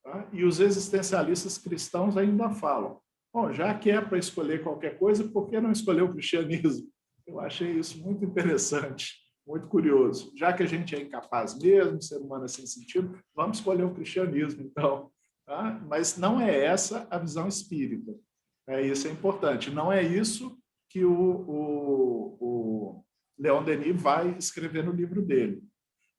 Tá? E os existencialistas cristãos ainda falam, bom, já que é para escolher qualquer coisa, por que não escolher o cristianismo? Eu achei isso muito interessante, muito curioso. Já que a gente é incapaz mesmo, ser humano é sem sentido, vamos escolher o cristianismo, então. Tá? Mas não é essa a visão espírita. Isso é importante. Não é isso que o Leon Denis vai escrever no livro dele.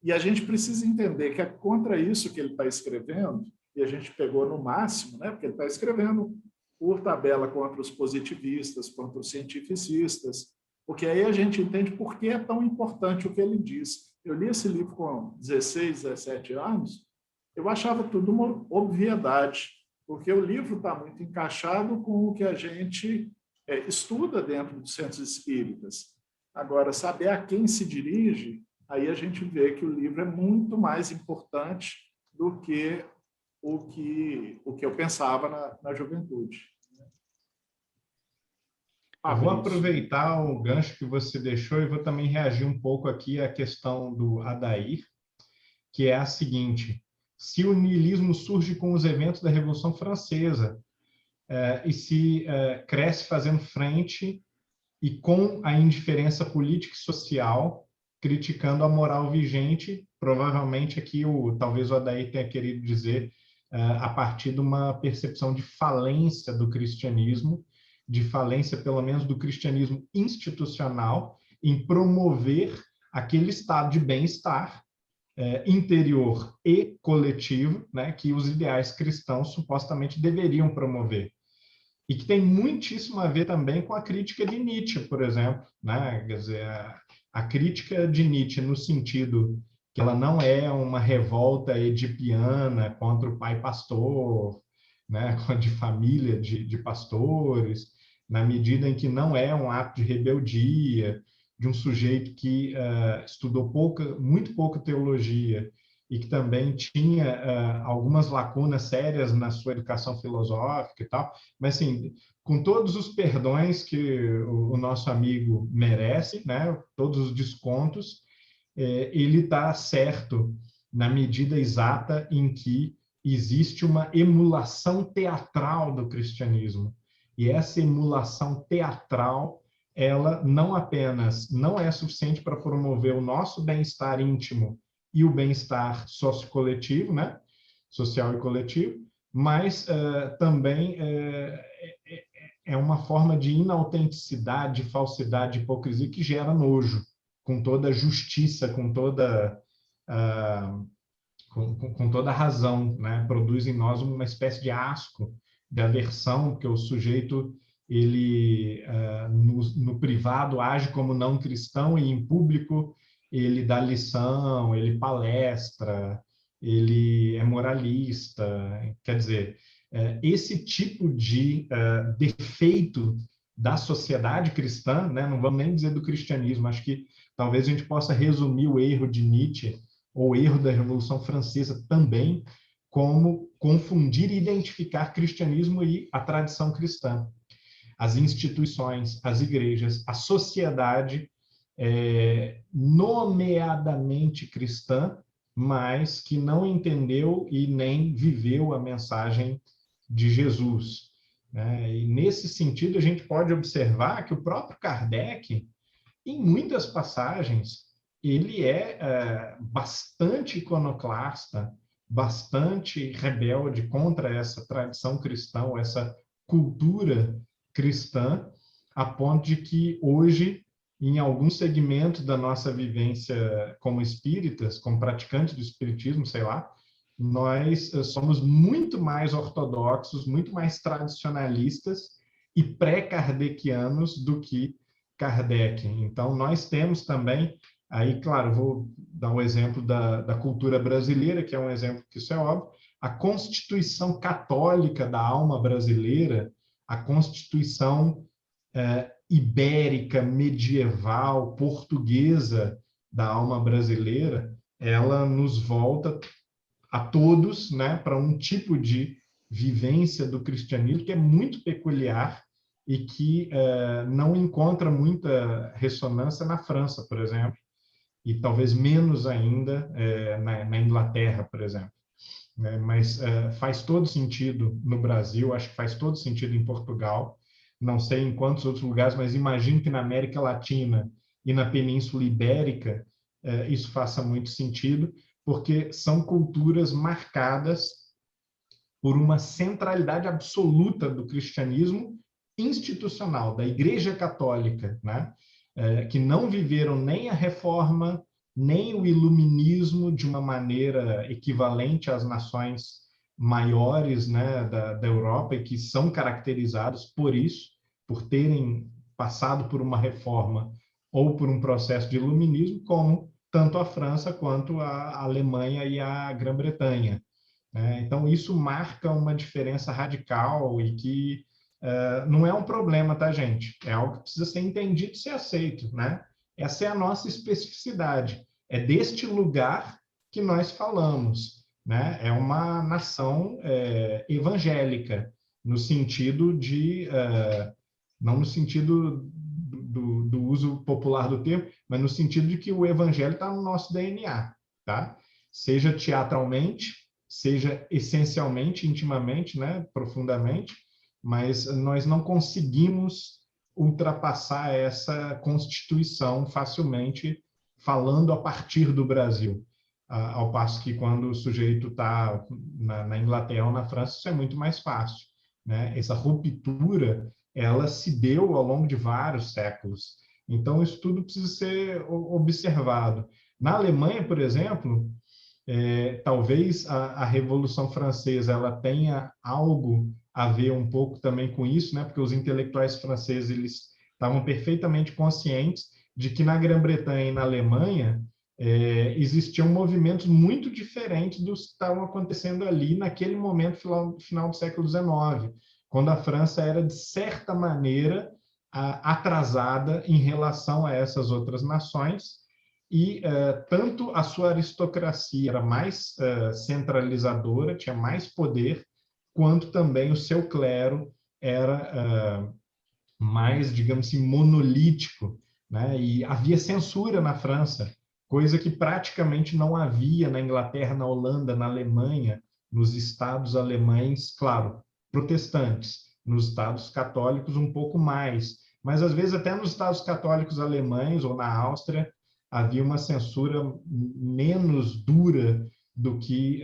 E a gente precisa entender que é contra isso que ele está escrevendo, e a gente pegou no máximo, né? Porque ele está escrevendo por tabela contra os positivistas, contra os cientificistas, porque aí a gente entende por que é tão importante o que ele diz. Eu li esse livro com 16, 17 anos, eu achava tudo uma obviedade, porque o livro está muito encaixado com o que a gente estuda dentro dos centros espíritas. Agora, saber a quem se dirige, aí a gente vê que o livro é muito mais importante do que o que eu pensava na juventude. Eu vou aproveitar o gancho que você deixou e vou também reagir um pouco aqui à questão do Adair, que é a seguinte: se o niilismo surge com os eventos da Revolução Francesa e se cresce fazendo frente e com a indiferença política e social, criticando a moral vigente, provavelmente aqui talvez o Adair tenha querido dizer a partir de uma percepção de falência do cristianismo, de falência pelo menos do cristianismo institucional, em promover aquele estado de bem-estar interior e coletivo, né, que os ideais cristãos supostamente deveriam promover. E que tem muitíssimo a ver também com a crítica de Nietzsche, por exemplo, né? Quer dizer, a crítica de Nietzsche no sentido que ela não é uma revolta edipiana contra o pai pastor, né, de família de pastores, na medida em que não é um ato de rebeldia de um sujeito que estudou muito pouca teologia e que também tinha algumas lacunas sérias na sua educação filosófica e tal, mas assim, com todos os perdões que o nosso amigo merece, né, todos os descontos, ele está certo na medida exata em que existe uma emulação teatral do cristianismo. E essa emulação teatral, ela não apenas não é suficiente para promover o nosso bem-estar íntimo e o bem-estar sociocoletivo, né? Social e coletivo, mas também é uma forma de inautenticidade, falsidade, hipocrisia que gera nojo, com toda justiça, com toda com toda razão, né? Produz em nós uma espécie de asco, de aversão, porque o sujeito ele no privado age como não cristão e em público ele dá lição, ele palestra, ele é moralista. Quer dizer, esse tipo de defeito da sociedade cristã, né? Não vamos nem dizer do cristianismo, acho que talvez a gente possa resumir o erro de Nietzsche ou o erro da Revolução Francesa também como confundir e identificar cristianismo e a tradição cristã. As instituições, as igrejas, a sociedade nomeadamente cristã, mas que não entendeu e nem viveu a mensagem de Jesus, né? E nesse sentido a gente pode observar que o próprio Kardec, em muitas passagens, ele é bastante iconoclasta, bastante rebelde contra essa tradição cristã, essa cultura cristã, a ponto de que hoje, em alguns segmentos da nossa vivência como espíritas, como praticantes do espiritismo, sei lá, nós somos muito mais ortodoxos, muito mais tradicionalistas e pré-kardecianos do que Kardec. Então, nós temos também, aí, claro, vou dar um exemplo da cultura brasileira, que é um exemplo que isso é óbvio, a Constituição Católica da alma brasileira, a Constituição ibérica, medieval, portuguesa da alma brasileira, ela nos volta a todos, né, para um tipo de vivência do cristianismo que é muito peculiar e que não encontra muita ressonância na França, por exemplo, e talvez menos ainda na Inglaterra, por exemplo. Mas faz todo sentido no Brasil, acho que faz todo sentido em Portugal, não sei em quantos outros lugares, mas imagino que na América Latina e na Península Ibérica isso faça muito sentido, porque são culturas marcadas por uma centralidade absoluta do cristianismo institucional, da Igreja Católica, né? Que não viveram nem a Reforma, nem o Iluminismo de uma maneira equivalente às nações maiores, né, da Europa, e que são caracterizados por isso, por terem passado por uma reforma ou por um processo de iluminismo, como tanto a França quanto a Alemanha e a Grã-Bretanha. Então, isso marca uma diferença radical e que não é um problema, tá, gente? É algo que precisa ser entendido e ser aceito, né? Essa é a nossa especificidade. É deste lugar que nós falamos, né? É uma nação evangélica, no sentido de... não no sentido do uso popular do termo, mas no sentido de que o evangelho está no nosso DNA, tá? Seja teatralmente, seja essencialmente, intimamente, né? Profundamente, mas nós não conseguimos ultrapassar essa Constituição facilmente falando a partir do Brasil, ao passo que quando o sujeito está na Inglaterra ou na França, isso é muito mais fácil, né? Essa ruptura, ela se deu ao longo de vários séculos. Então, isso tudo precisa ser observado. Na Alemanha, por exemplo, talvez a Revolução Francesa ela tenha algo a ver um pouco também com isso, né? Porque os intelectuais franceses eles estavam perfeitamente conscientes de que na Grã-Bretanha e na Alemanha existiam movimentos muito diferentes dos que estavam acontecendo ali naquele momento, final do século XIX, quando a França era, de certa maneira, atrasada em relação a essas outras nações, e tanto a sua aristocracia era mais centralizadora, tinha mais poder, quanto também o seu clero era mais, digamos assim, monolítico, né? E havia censura na França, coisa que praticamente não havia na Inglaterra, na Holanda, na Alemanha, nos estados alemães, claro, protestantes, nos estados católicos um pouco mais, mas às vezes até nos estados católicos alemães ou na Áustria havia uma censura menos dura do que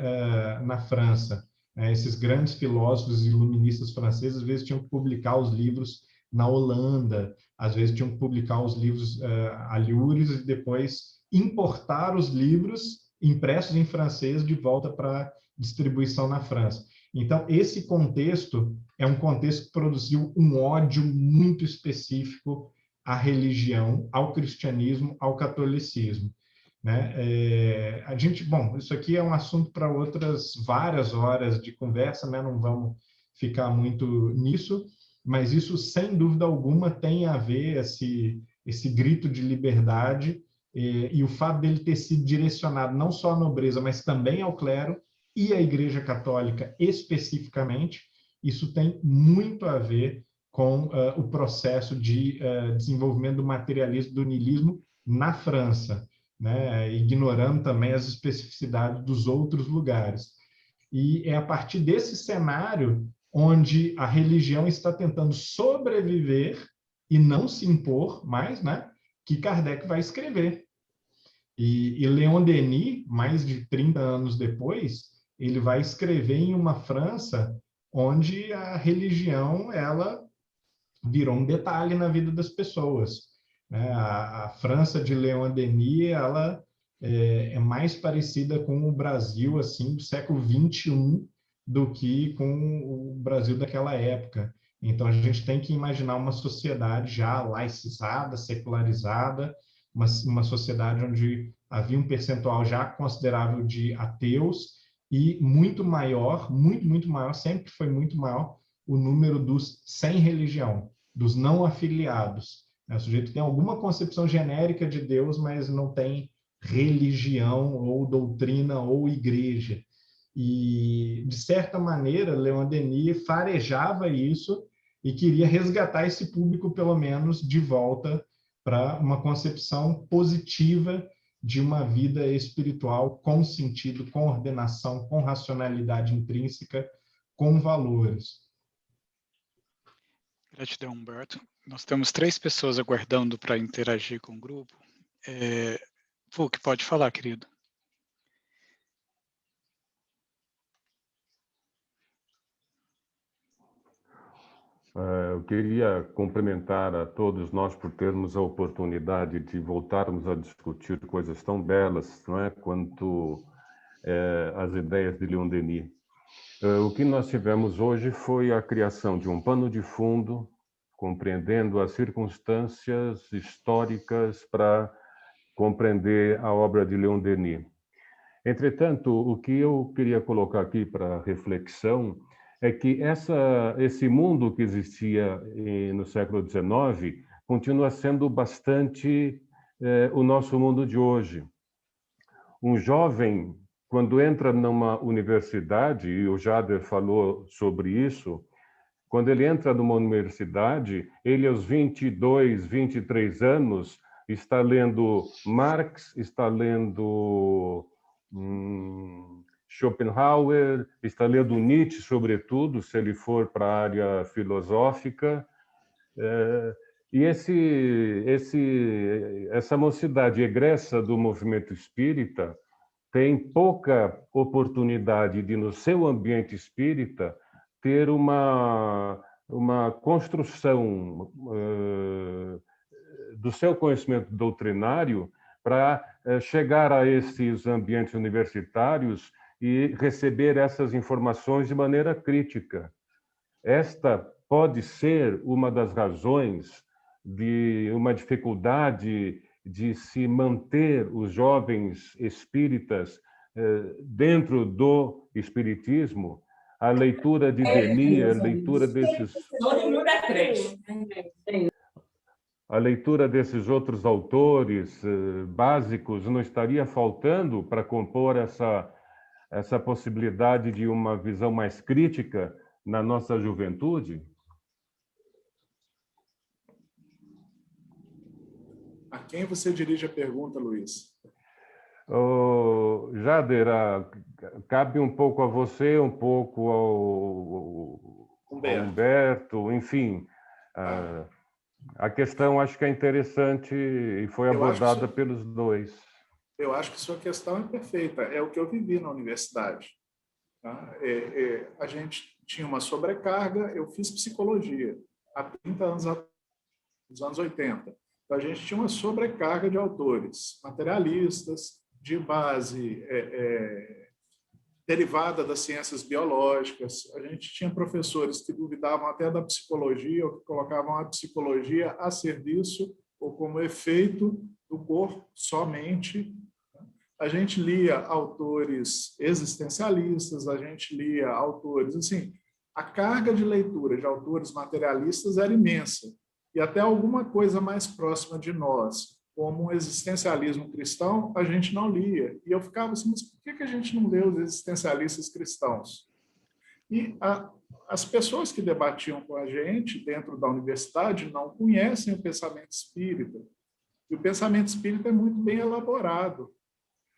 na França. Esses grandes filósofos iluministas franceses às vezes tinham que publicar os livros na Holanda, às vezes tinham que publicar os livros alhures e depois importar os livros impressos em francês de volta para distribuição na França. Então, esse contexto é um contexto que produziu um ódio muito específico à religião, ao cristianismo, ao catolicismo. Né? A gente, bom, isso aqui é um assunto para outras várias horas de conversa, né? Não vamos ficar muito nisso, mas isso, sem dúvida alguma, tem a ver esse grito de liberdade e o fato dele ter sido direcionado não só à nobreza, mas também ao clero e à Igreja Católica especificamente, isso tem muito a ver com o processo de desenvolvimento do materialismo, do niilismo na França, né? Ignorando também as especificidades dos outros lugares. E é a partir desse cenário onde a religião está tentando sobreviver e não se impor mais, né? Que Kardec vai escrever. E Leon Denis, mais de 30 anos depois, ele vai escrever em uma França onde a religião ela virou um detalhe na vida das pessoas. Né? A França de Leon Denis ela é mais parecida com o Brasil assim do século XXI do que com o Brasil daquela época. Então, a gente tem que imaginar uma sociedade já laicizada, secularizada, uma sociedade onde havia um percentual já considerável de ateus e muito maior, muito maior, sempre foi muito maior, o número dos sem religião, dos não afiliados. O sujeito tem alguma concepção genérica de Deus, mas não tem religião ou doutrina ou igreja. E, de certa maneira, Leon Denis farejava isso e queria resgatar esse público, pelo menos, de volta para uma concepção positiva de uma vida espiritual com sentido, com ordenação, com racionalidade intrínseca, com valores. Gratidão, Humberto. Nós temos 3 pessoas aguardando para interagir com o grupo. Fulk, pode falar, querido. Eu queria cumprimentar a todos nós por termos a oportunidade de voltarmos a discutir coisas tão belas, não é, quanto as ideias de Leon Denis. O que nós tivemos hoje foi a criação de um pano de fundo, compreendendo as circunstâncias históricas para compreender a obra de Leon Denis. Entretanto, o que eu queria colocar aqui para reflexão é que esse mundo que existia no século XIX continua sendo bastante o nosso mundo de hoje. Um jovem, quando entra numa universidade, e o Jader falou sobre isso, quando ele entra numa universidade, ele aos 22, 23 anos, está lendo Marx, está lendo Schopenhauer, está lendo Nietzsche, sobretudo, se ele for para a área filosófica. E essa mocidade egressa do movimento espírita tem pouca oportunidade de, no seu ambiente espírita, ter uma construção do seu conhecimento doutrinário para chegar a esses ambientes universitários e receber essas informações de maneira crítica. Esta pode ser uma das razões de uma dificuldade de se manter os jovens espíritas dentro do espiritismo. A leitura de Denis, a leitura desses outros autores básicos não estaria faltando para compor essa possibilidade de uma visão mais crítica na nossa juventude? A quem você dirige a pergunta, Luiz? Jader, cabe um pouco a você, um pouco Humberto, enfim. A questão acho que é interessante e foi abordada pelos dois. Eu acho que sua questão é perfeita. É o que eu vivi na universidade. Tá? A gente tinha uma sobrecarga. Eu fiz psicologia há 30 anos, nos anos 80. Então, a gente tinha uma sobrecarga de autores materialistas, de base derivada das ciências biológicas. A gente tinha professores que duvidavam até da psicologia, ou que colocavam a psicologia a serviço ou como efeito do corpo somente. A gente lia autores existencialistas, a gente lia autores... Assim, a carga de leitura de autores materialistas era imensa. E até alguma coisa mais próxima de nós, como o existencialismo cristão, a gente não lia. E eu ficava assim, mas por que a gente não lê os existencialistas cristãos? E as pessoas que debatiam com a gente dentro da universidade não conhecem o pensamento espírita. E o pensamento espírita é muito bem elaborado.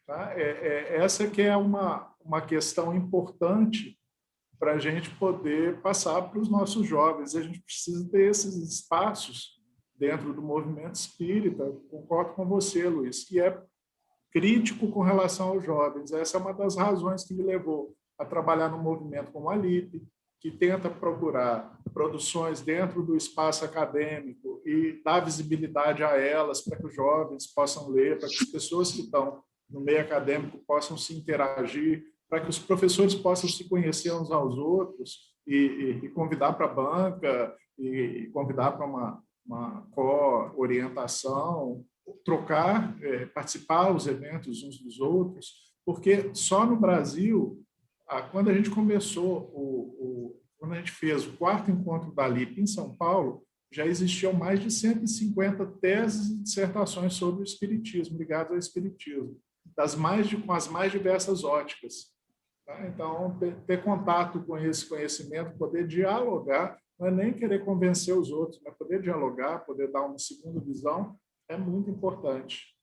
Tá? Essa que é uma questão importante para a gente poder passar para os nossos jovens. A gente precisa ter esses espaços dentro do movimento espírita, concordo com você, Luiz, que é crítico com relação aos jovens. Essa é uma das razões que me levou a trabalhar no movimento como a LIP, que tenta procurar produções dentro do espaço acadêmico e dar visibilidade a elas para que os jovens possam ler, para que as pessoas que estão no meio acadêmico possam se interagir, para que os professores possam se conhecer uns aos outros e convidar para a banca, e convidar para uma co-orientação, trocar, participar dos eventos uns dos outros, porque só no Brasil, quando a gente começou, quando a gente fez o 4º encontro da LIP em São Paulo, já existiam mais de 150 teses e dissertações sobre o espiritismo, ligadas ao espiritismo, com as mais diversas óticas. Tá? Então, ter contato com esse conhecimento, poder dialogar, não é nem querer convencer os outros, mas poder dialogar, poder dar uma segunda visão, é muito importante.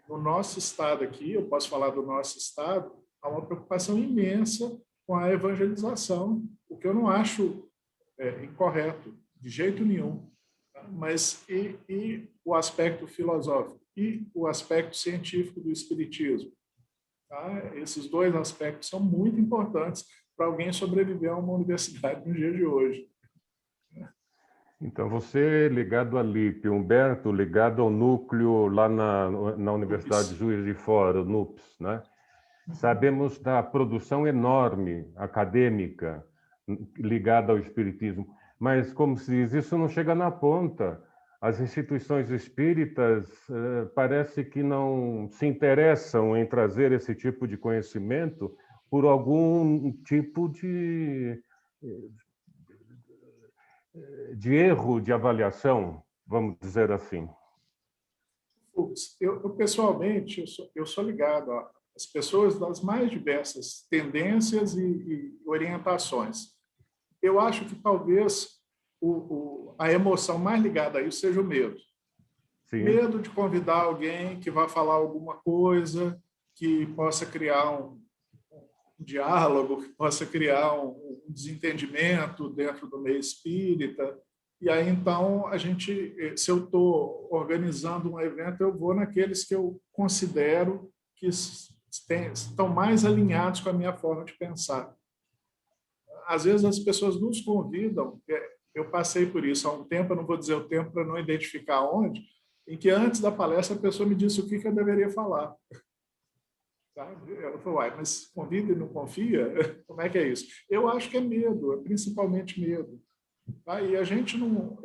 No nosso estado aqui, eu posso falar do nosso estado, há uma preocupação imensa com a evangelização, o que eu não acho incorreto, de jeito nenhum. Tá? Mas e o aspecto filosófico e o aspecto científico do espiritismo? Tá? Esses dois aspectos são muito importantes para alguém sobreviver a uma universidade no dia de hoje. Então, você ligado à LIP, Humberto ligado ao núcleo lá na Universidade de Juiz de Fora, o NUPS, né? Sabemos da produção enorme acadêmica ligada ao espiritismo, mas, como se diz, isso não chega na ponta. As instituições espíritas parece que não se interessam em trazer esse tipo de conhecimento por algum tipo de erro de avaliação, vamos dizer assim. Eu pessoalmente, eu sou ligado às pessoas das mais diversas tendências e orientações. Eu acho que talvez a emoção mais ligada a isso seja o medo. Sim. Medo de convidar alguém que vai falar alguma coisa, que possa criar um diálogo, que possa criar um desentendimento dentro do meio espírita. E aí, então, se eu estou organizando um evento, eu vou naqueles que eu considero que estão mais alinhados com a minha forma de pensar. Às vezes, as pessoas nos convidam, eu passei por isso há um tempo, eu não vou dizer o tempo para não identificar onde, em que antes da palestra a pessoa me disse o que eu deveria falar. Eu falei, mas convida e não confia? Como é que é isso? Eu acho que é medo, é principalmente medo. Tá? E a gente não...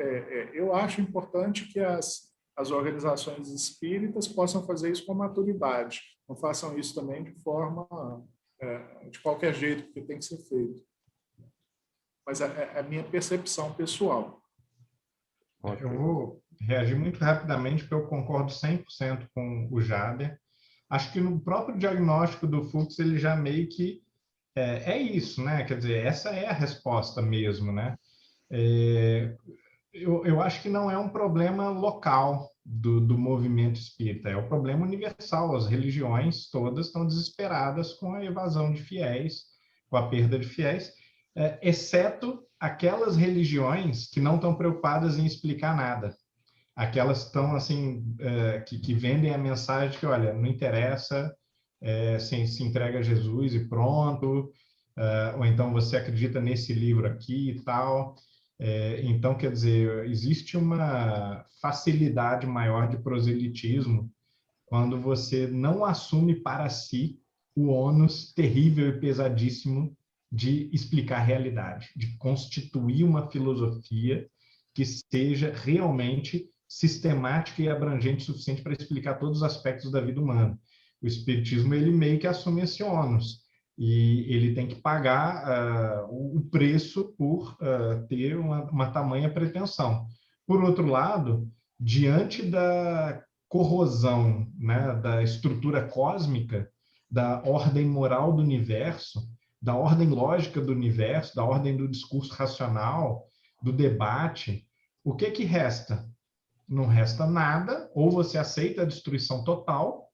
eu acho importante que as organizações espíritas possam fazer isso com maturidade. Não façam isso também de forma... de qualquer jeito, porque tem que ser feito. Mas é a minha percepção pessoal. Eu vou reagir muito rapidamente, porque eu concordo 100% com o Jader. Acho que no próprio diagnóstico do Fuchs, ele já meio que é isso, né? Quer dizer, essa é a resposta mesmo, né? Eu acho que não é um problema local do movimento espírita, é um problema universal. As religiões todas estão desesperadas com a evasão de fiéis, com a perda de fiéis, exceto aquelas religiões que não estão preocupadas em explicar nada. Aquelas que estão assim, que vendem a mensagem que, olha, não interessa, se entrega a Jesus e pronto, ou então você acredita nesse livro aqui e tal. Então, quer dizer, existe uma facilidade maior de proselitismo quando você não assume para si o ônus terrível e pesadíssimo de explicar a realidade, de constituir uma filosofia que seja realmente sistemática e abrangente o suficiente para explicar todos os aspectos da vida humana. O espiritismo, ele meio que assume esse ônus, e ele tem que pagar o preço por ter uma tamanha pretensão. Por outro lado, diante da corrosão, né, da estrutura cósmica, da ordem moral do universo, da ordem lógica do universo, da ordem do discurso racional, do debate, o que resta? Não resta nada, ou você aceita a destruição total,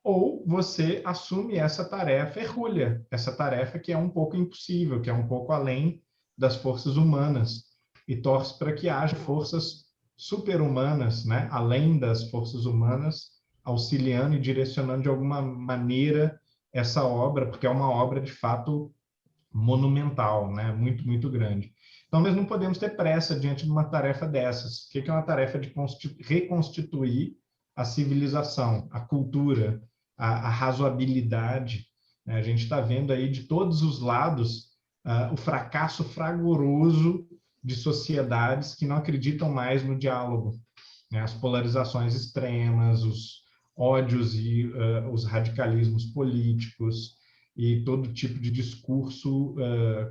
ou você assume essa tarefa hercúlea, essa tarefa que é um pouco impossível, que é um pouco além das forças humanas, e torce para que haja forças super-humanas, né? Além das forças humanas, auxiliando e direcionando de alguma maneira essa obra, porque é uma obra de fato monumental, né? Muito, muito grande. Então, nós não podemos ter pressa diante de uma tarefa dessas. O que é uma tarefa de reconstituir a civilização, a cultura, a razoabilidade? A gente está vendo aí de todos os lados o fracasso fragoroso de sociedades que não acreditam mais no diálogo, né? As polarizações extremas, os ódios e os radicalismos políticos, e todo tipo de discurso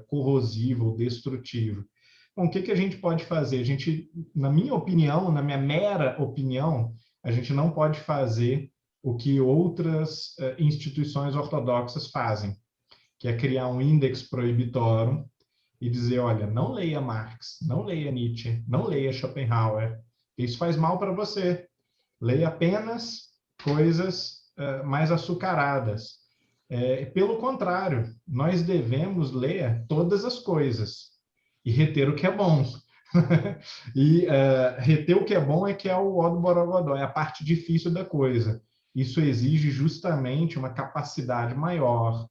corrosivo ou destrutivo. Bom, o que a gente pode fazer? A gente, na minha opinião, na minha mera opinião, a gente não pode fazer o que outras instituições ortodoxas fazem, que é criar um index prohibitorum e dizer, olha, não leia Marx, não leia Nietzsche, não leia Schopenhauer, isso faz mal para você. Leia apenas coisas mais açucaradas. Pelo contrário, nós devemos ler todas as coisas e reter o que é bom. E reter o que é bom é que é o ó do borogodó, é a parte difícil da coisa. Isso exige justamente uma capacidade maior,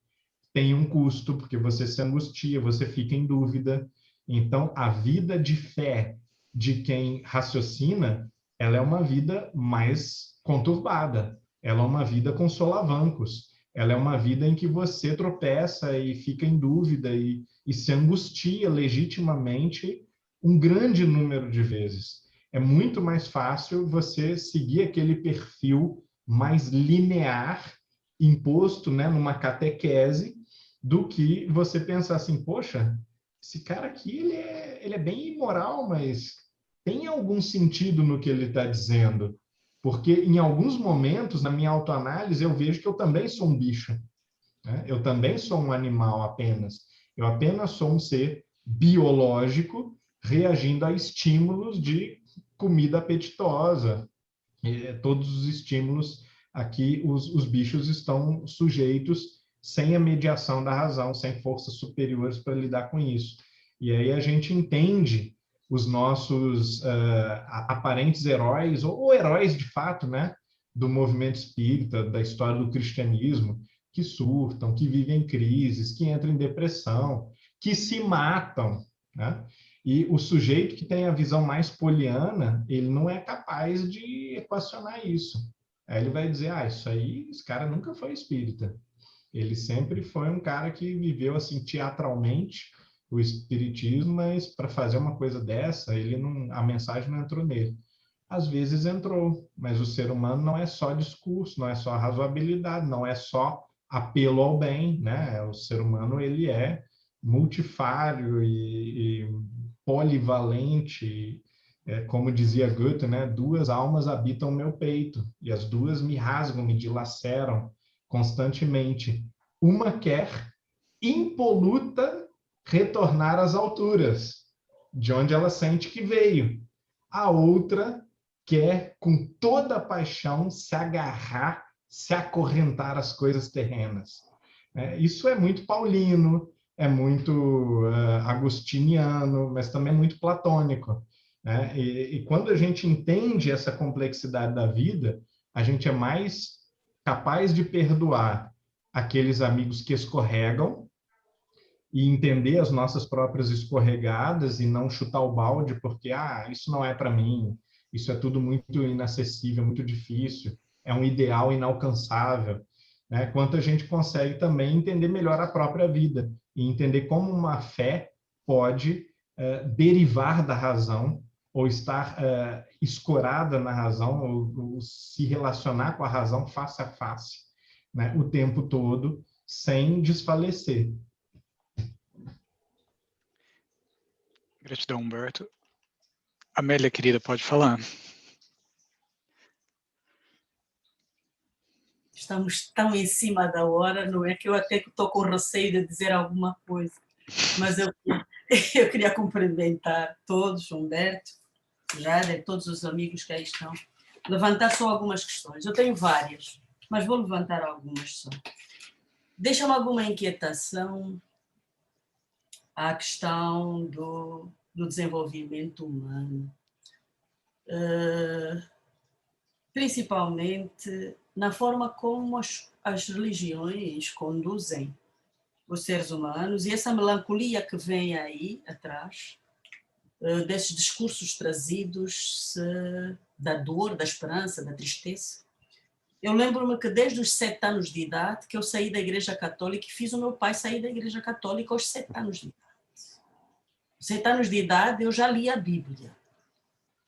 tem um custo, porque você se angustia, você fica em dúvida. Então, a vida de fé de quem raciocina, ela é uma vida mais conturbada, ela é uma vida com solavancos, ela é uma vida em que você tropeça e fica em dúvida e se angustia legitimamente um grande número de vezes. É muito mais fácil você seguir aquele perfil mais linear, imposto, né, numa catequese, do que você pensar assim, poxa, esse cara aqui ele é bem imoral, mas tem algum sentido no que ele está dizendo. Porque em alguns momentos, na minha autoanálise, eu vejo que eu também sou um bicho, né? Eu também sou um animal apenas. Eu apenas sou um ser biológico reagindo a estímulos de comida apetitosa. Todos os estímulos aqui, os bichos estão sujeitos sem a mediação da razão, sem forças superiores para lidar com isso. E aí a gente entende os nossos aparentes heróis, ou heróis de fato, né, do movimento espírita, da história do cristianismo, que surtam, que vivem crises, que entram em depressão, que se matam, né? E o sujeito que tem a visão mais poliana, ele não é capaz de equacionar isso. Aí ele vai dizer, isso aí, esse cara nunca foi espírita. Ele sempre foi um cara que viveu assim teatralmente o espiritismo, mas para fazer uma coisa dessa, a mensagem não entrou nele. Às vezes entrou, mas o ser humano não é só discurso, não é só razoabilidade, não é só apelo ao bem, né? O ser humano, ele é multifário e polivalente, como dizia Goethe, né? Duas almas habitam meu peito e as duas me rasgam, me dilaceram constantemente. Uma quer impoluta retornar às alturas, de onde ela sente que veio. A outra quer, com toda a paixão, se agarrar, se acorrentar às coisas terrenas. Isso é muito paulino, é muito agostiniano, mas também muito platônico, né? E quando a gente entende essa complexidade da vida, a gente é mais capaz de perdoar aqueles amigos que escorregam e entender as nossas próprias escorregadas e não chutar o balde porque, isso não é para mim, isso é tudo muito inacessível, muito difícil, é um ideal inalcançável, né? Quanto a gente consegue também entender melhor a própria vida e entender como uma fé pode derivar da razão ou estar escorada na razão ou se relacionar com a razão face a face, né? O tempo todo, sem desfalecer. Gratidão, Humberto. Amélia, querida, pode falar. Estamos tão em cima da hora, não é? Que eu até estou com receio de dizer alguma coisa. Mas eu queria cumprimentar todos, Humberto, Jader, todos os amigos que aí estão. Levantar só algumas questões. Eu tenho várias, mas vou levantar algumas só. Deixa-me alguma inquietação à questão do desenvolvimento humano. Principalmente na forma como as religiões conduzem os seres humanos e essa melancolia que vem aí atrás, desses discursos trazidos da dor, da esperança, da tristeza. Eu lembro-me que desde os 7 anos de idade que eu saí da Igreja Católica e fiz o meu pai sair da Igreja Católica aos 7 anos de idade. Aos 7 anos de idade eu já li a Bíblia.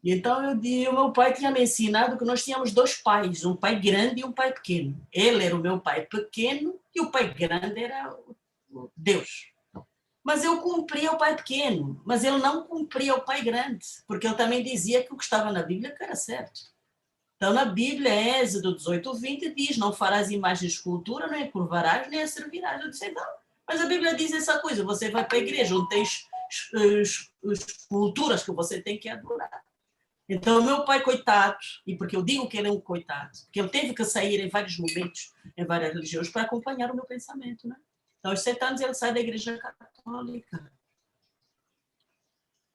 E então o meu pai tinha me ensinado que nós tínhamos 2 pais, um pai grande e um pai pequeno. Ele era o meu pai pequeno e o pai grande era Deus. Mas eu cumpria o pai pequeno, mas ele não cumpria o pai grande, porque ele também dizia que o que estava na Bíblia que era certo. Então na Bíblia, Êxodo 18:20 diz, não farás imagens de escultura, nem a curvarás, nem a servirás. Eu disse, então, mas a Bíblia diz essa coisa, você vai para a igreja onde tem esculturas que você tem que adorar. Então, o meu pai, coitado, e porque eu digo que ele é um coitado, porque ele teve que sair em vários momentos, em várias religiões, para acompanhar o meu pensamento, né? Então, aos 7 anos, ele sai da Igreja Católica.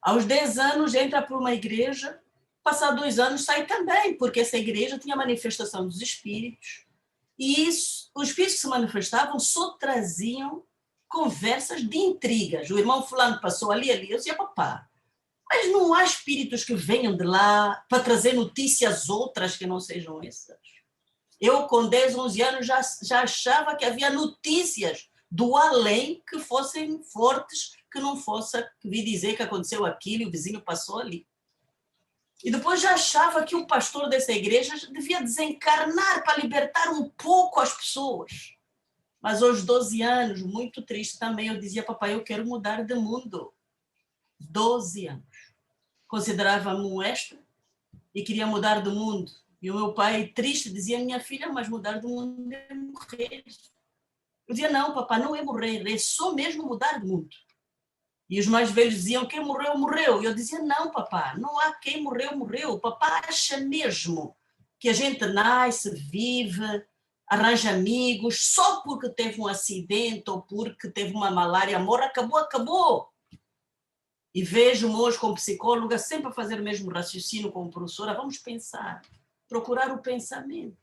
Aos 10 anos, entra para uma igreja, passado 2 anos, sai também, porque essa igreja tinha manifestação dos espíritos, e os espíritos que se manifestavam só traziam conversas de intrigas. O irmão fulano passou ali, eu dizia, papá, mas não há espíritos que venham de lá para trazer notícias outras que não sejam essas? Eu, com 10, 11 anos, já achava que havia notícias do além que fossem fortes, que não fosse que vi dizer que aconteceu aquilo e o vizinho passou ali. E depois já achava que o pastor dessa igreja devia desencarnar para libertar um pouco as pessoas. Mas aos 12 anos, muito triste também, eu dizia, papai, eu quero mudar de mundo. 12 anos. Considerava-me um extra e queria mudar do mundo. E o meu pai, triste, dizia, minha filha, mas mudar do mundo é morrer. Eu dizia, não, papai, não é morrer, é só mesmo mudar de mundo. E os mais velhos diziam, quem morreu, morreu. E eu dizia, não, papá, não há quem morreu, morreu. O papá acha mesmo que a gente nasce, vive, arranja amigos, só porque teve um acidente ou porque teve uma malária, morre, acabou, acabou. E vejo-me hoje como psicóloga sempre a fazer o mesmo raciocínio como professora. Vamos pensar, procurar o pensamento.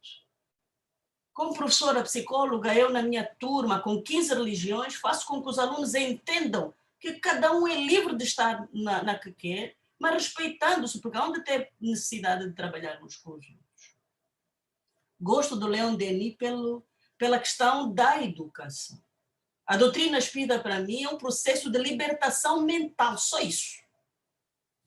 Como professora psicóloga, eu na minha turma, com 15 religiões, faço com que os alunos entendam que cada um é livre de estar na que quer, mas respeitando-se, porque há onde ter necessidade de trabalhar uns com os outros. Gosto do Leon Denis pela questão da educação. A doutrina espírita, para mim, é um processo de libertação mental, só isso.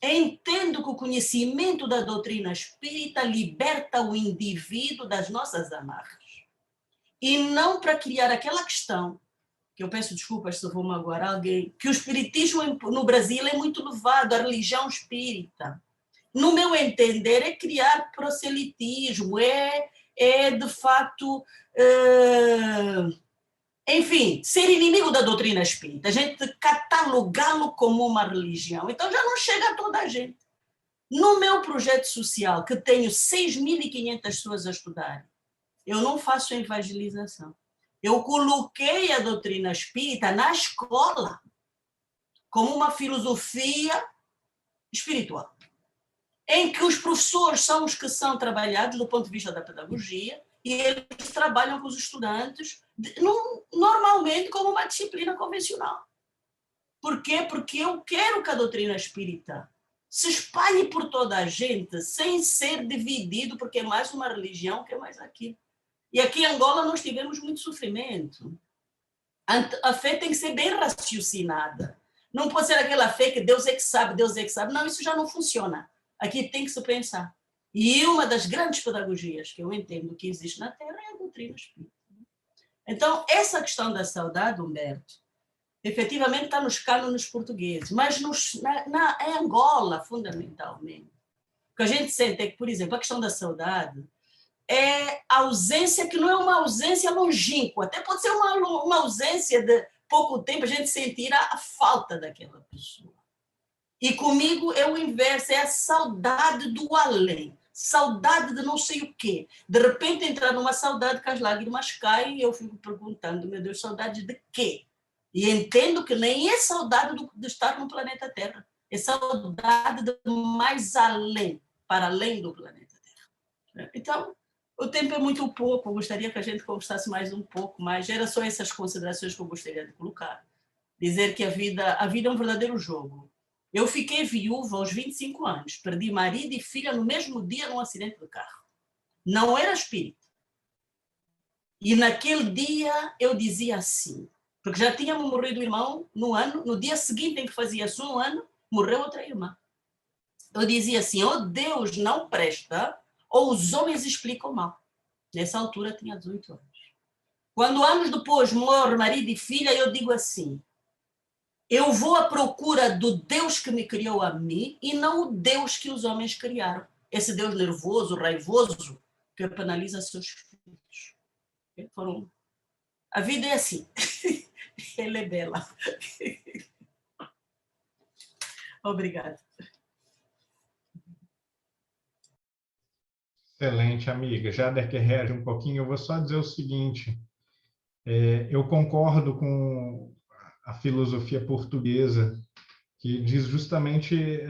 Entendo que o conhecimento da doutrina espírita liberta o indivíduo das nossas amarras. E não para criar aquela questão, que eu peço desculpas se eu vou magoar alguém, que o espiritismo no Brasil é muito louvado, a religião espírita. No meu entender, é criar proselitismo, é de fato... enfim, ser inimigo da doutrina espírita, a gente catalogá-lo como uma religião, então já não chega a toda a gente. No meu projeto social, que tenho 6.500 pessoas a estudar, eu não faço evangelização. Eu coloquei a doutrina espírita na escola como uma filosofia espiritual, em que os professores são os que são trabalhados do ponto de vista da pedagogia e eles trabalham com os estudantes normalmente como uma disciplina convencional. Por quê? Porque eu quero que a doutrina espírita se espalhe por toda a gente sem ser dividido, porque é mais uma religião que é mais aquilo. E aqui em Angola nós tivemos muito sofrimento. A fé tem que ser bem raciocinada. Não pode ser aquela fé que Deus é que sabe, Deus é que sabe. Não, isso já não funciona. Aqui tem que se pensar. E uma das grandes pedagogias que eu entendo que existe na Terra é a doutrina espírita. Então, essa questão da saudade, Humberto, efetivamente está nos cânones portugueses, mas em Angola, fundamentalmente. O que a gente sente é que, por exemplo, a questão da saudade é ausência que não é uma ausência longínqua, até pode ser uma ausência de pouco tempo, a gente sentir a falta daquela pessoa. E comigo é o inverso, é a saudade do além, saudade de não sei o quê. De repente entrar numa saudade que as lágrimas caem e eu fico perguntando, meu Deus, saudade de quê? E entendo que nem é saudade de estar no planeta Terra, é saudade de mais além, para além do planeta Terra. Então, o tempo é muito pouco, eu gostaria que a gente conversasse mais um pouco, mas era só essas considerações que eu gostaria de colocar. Dizer que a vida é um verdadeiro jogo. Eu fiquei viúva aos 25 anos, perdi marido e filha no mesmo dia num acidente de carro. Não era espírita. E naquele dia eu dizia assim, porque já tínhamos morrido o irmão no dia seguinte em que fazia-se um ano, morreu outra irmã. Eu dizia assim, ou Deus não presta, ou os homens explicam mal. Nessa altura tinha 18 anos. Quando anos depois morre marido e filha, eu digo assim, eu vou à procura do Deus que me criou a mim e não o Deus que os homens criaram. Esse Deus nervoso, raivoso, que penaliza seus filhos. A vida é assim. Ela é bela. Obrigada. Excelente, amiga. Jader que reage um pouquinho, eu vou só dizer o seguinte, eu concordo com a filosofia portuguesa, que diz justamente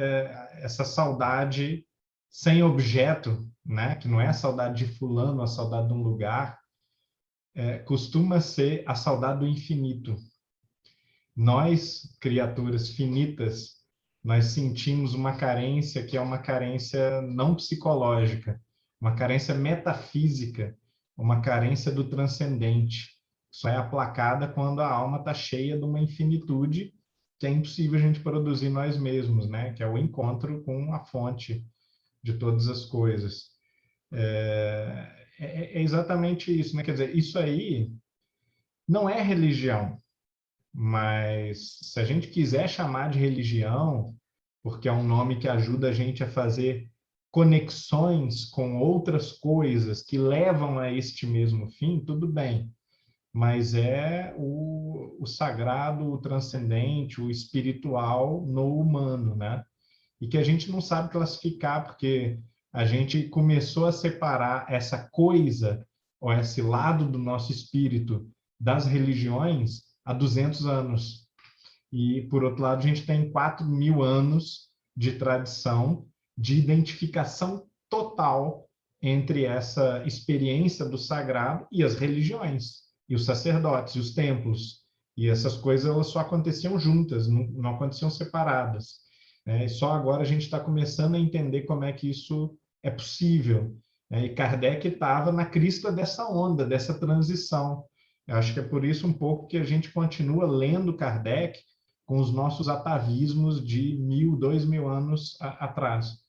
essa saudade sem objeto, né? Que não é a saudade de fulano, a saudade de um lugar, costuma ser a saudade do infinito. Nós, criaturas finitas, nós sentimos uma carência que é uma carência não psicológica, uma carência metafísica, uma carência do transcendente. Só é aplacada quando a alma está cheia de uma infinitude que é impossível a gente produzir nós mesmos, né? Que é o encontro com a fonte de todas as coisas. É exatamente isso, né? Quer dizer, isso aí não é religião, mas se a gente quiser chamar de religião, porque é um nome que ajuda a gente a fazer conexões com outras coisas que levam a este mesmo fim, tudo bem. Mas é o sagrado, o transcendente, o espiritual no humano, né? E que a gente não sabe classificar, porque a gente começou a separar essa coisa, ou esse lado do nosso espírito, das religiões há 200 anos. E, por outro lado, a gente tem 4.000 anos de tradição, de identificação total entre essa experiência do sagrado e as religiões, e os sacerdotes, e os templos. E essas coisas elas só aconteciam juntas, não aconteciam separadas. E só agora a gente está começando a entender como é que isso é possível. E Kardec estava na crista dessa onda, dessa transição. Eu acho que é por isso um pouco que a gente continua lendo Kardec com os nossos atavismos de 1.000, 2.000 anos atrás.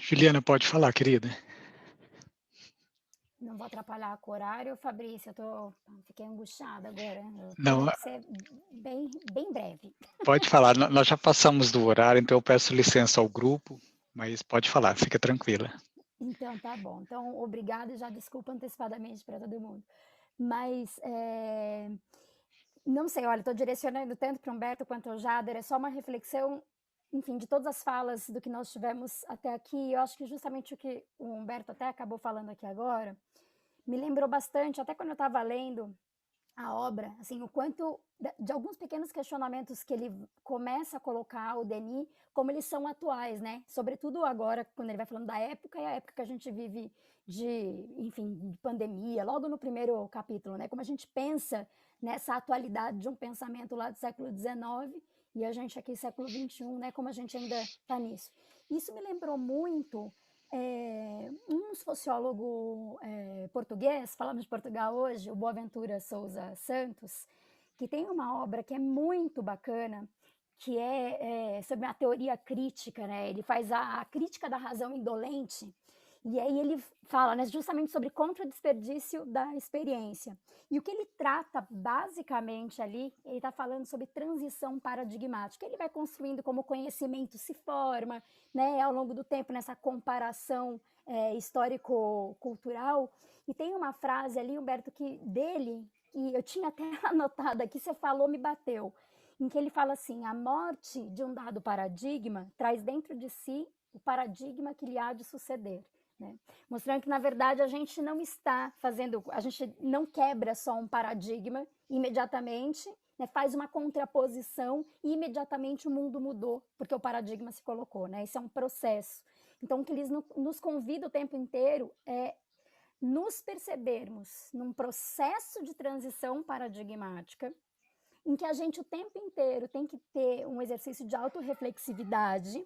Juliana, pode falar, querida. Não vou atrapalhar com o horário, Fabrício, fiquei angustiada agora. Não, tem que ser bem breve. Pode falar, nós já passamos do horário, então eu peço licença ao grupo, mas pode falar, fica tranquila. Então, tá bom. Então, obrigada e já desculpa antecipadamente para todo mundo. Mas, não sei, olha, estou direcionando tanto para o Humberto quanto ao Jader, é só uma reflexão enfim, de todas as falas do que nós tivemos até aqui, eu acho que justamente o que o Humberto até acabou falando aqui agora, me lembrou bastante, até quando eu estava lendo a obra, assim, o quanto de alguns pequenos questionamentos que ele começa a colocar, o Denis, como eles são atuais, né? Sobretudo agora, quando ele vai falando da época, e a época que a gente vive enfim, de pandemia, logo no primeiro capítulo, né? Como a gente pensa nessa atualidade de um pensamento lá do século XIX e a gente aqui século XXI, né? Como a gente ainda está nisso. Isso me lembrou muito um sociólogo português, falamos de Portugal hoje, o Boaventura Sousa Santos, que tem uma obra que é muito bacana, que é sobre a teoria crítica, né? Ele faz a crítica da razão indolente, e aí ele fala, né, justamente sobre contra-desperdício da experiência. E o que ele trata basicamente ali, ele está falando sobre transição paradigmática. Ele vai construindo como o conhecimento se forma, né, ao longo do tempo, nessa comparação histórico-cultural. E tem uma frase ali, Humberto, que eu tinha até anotado aqui, você falou, me bateu, em que ele fala assim: a morte de um dado paradigma traz dentro de si o paradigma que lhe há de suceder. Né? Mostrando que, na verdade, a gente não a gente não quebra só um paradigma imediatamente, né? Faz uma contraposição e imediatamente o mundo mudou, porque o paradigma se colocou. Né? Isso é um processo. Então, o que eles nos convidam o tempo inteiro é nos percebermos num processo de transição paradigmática, em que a gente o tempo inteiro tem que ter um exercício de autorreflexividade,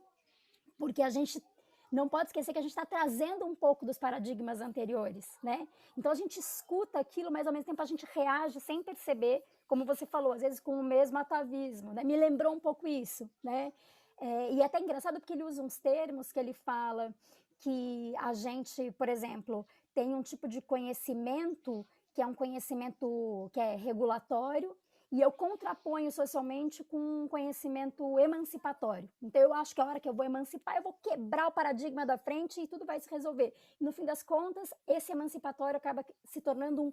porque a gente não pode esquecer que a gente está trazendo um pouco dos paradigmas anteriores, né? Então a gente escuta aquilo, mas ao mesmo tempo a gente reage sem perceber, como você falou, às vezes com o mesmo atavismo, né? Me lembrou um pouco isso, né? E é até engraçado porque ele usa uns termos que ele fala que a gente, por exemplo, tem um tipo de conhecimento que é um conhecimento que é regulatório, e eu contraponho socialmente com um conhecimento emancipatório. Então, eu acho que a hora que eu vou emancipar, eu vou quebrar o paradigma da frente e tudo vai se resolver. E, no fim das contas, esse emancipatório acaba se tornando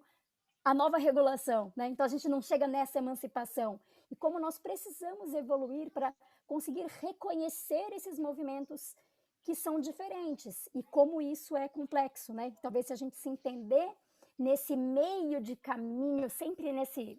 a nova regulação. Né? Então, a gente não chega nessa emancipação. E como nós precisamos evoluir para conseguir reconhecer esses movimentos que são diferentes e como isso é complexo. Né? Talvez, se a gente se entender nesse meio de caminho, sempre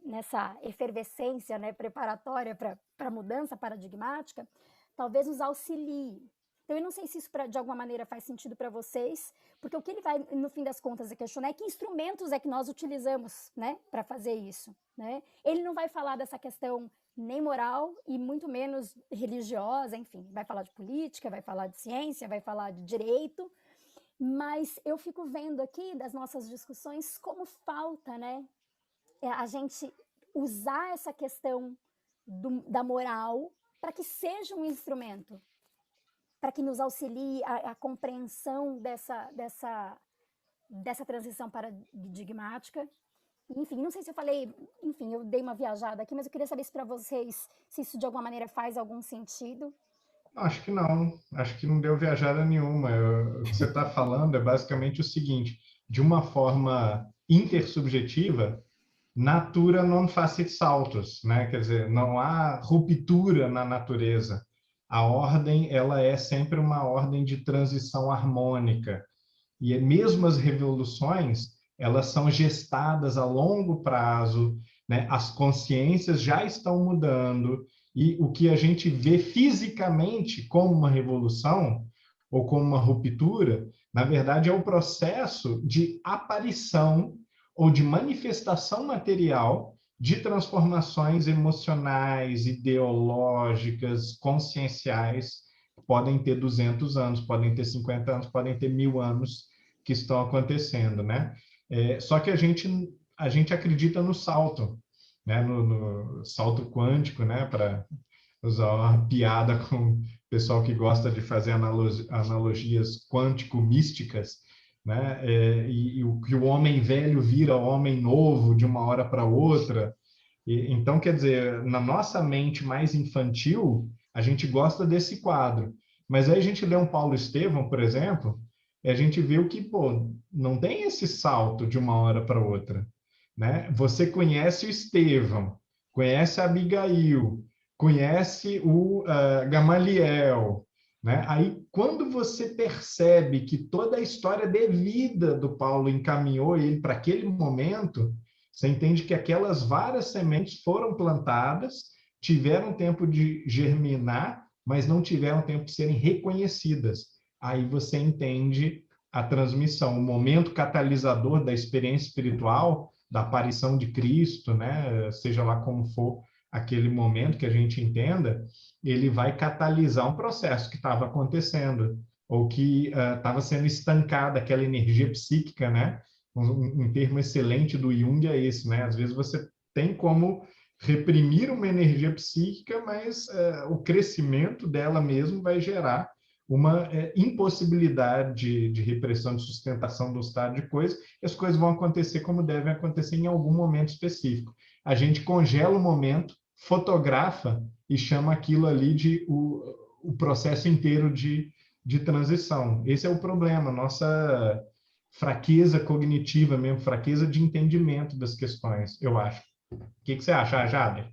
nessa efervescência, né, preparatória para a mudança paradigmática, talvez nos auxilie. Então, eu não sei se isso de alguma maneira faz sentido para vocês, porque o que ele vai, no fim das contas, questionar é que instrumentos é que nós utilizamos, né, para fazer isso. Né? Ele não vai falar dessa questão nem moral e muito menos religiosa, enfim, vai falar de política, vai falar de ciência, vai falar de direito, mas eu fico vendo aqui das nossas discussões como falta, né, a gente usar essa questão da moral para que seja um instrumento, para que nos auxilie a compreensão dessa transição paradigmática. Enfim, não sei se eu falei, enfim, eu dei uma viajada aqui, mas eu queria saber se para vocês, se isso de alguma maneira faz algum sentido. Acho que não deu viajada nenhuma. O que você está falando é basicamente o seguinte: de uma forma intersubjetiva, natura non facit saltus, né? Quer dizer, não há ruptura na natureza. A ordem, ela é sempre uma ordem de transição harmônica. E mesmo as revoluções, elas são gestadas a longo prazo, né? As consciências já estão mudando, e o que a gente vê fisicamente como uma revolução ou como uma ruptura, na verdade, é o processo de aparição ou de manifestação material de transformações emocionais, ideológicas, conscienciais, podem ter 200 anos, podem ter 50 anos, podem ter 1000 anos que estão acontecendo, né? Só que a gente acredita no salto, né? No salto quântico, né? Para usar uma piada com o pessoal que gosta de fazer analogias quântico-místicas, né? E que o homem velho vira homem novo de uma hora para outra. Então, quer dizer, na nossa mente mais infantil, a gente gosta desse quadro. Mas aí a gente lê um Paulo Estevão, por exemplo, e a gente viu que, pô, não tem esse salto de uma hora para outra, né? Você conhece o Estevão, conhece a Abigail, conhece o Gamaliel, né? Aí, quando você percebe que toda a história de vida do Paulo encaminhou ele para aquele momento, você entende que aquelas várias sementes foram plantadas, tiveram tempo de germinar, mas não tiveram tempo de serem reconhecidas. Aí você entende a transmissão, o momento catalisador da experiência espiritual, da aparição de Cristo, né? Seja lá como for aquele momento que a gente entenda, ele vai catalisar um processo que estava acontecendo, ou que estava sendo estancada, aquela energia psíquica, né? Um termo excelente do Jung é esse, né? Às vezes você tem como reprimir uma energia psíquica, mas o crescimento dela mesmo vai gerar uma impossibilidade de repressão, de sustentação do estado de coisas, e as coisas vão acontecer como devem acontecer em algum momento específico. A gente congela o momento, fotografa e chama aquilo ali de o processo inteiro de transição. Esse é o problema, nossa fraqueza cognitiva mesmo, fraqueza de entendimento das questões, eu acho. O que você acha, Jader?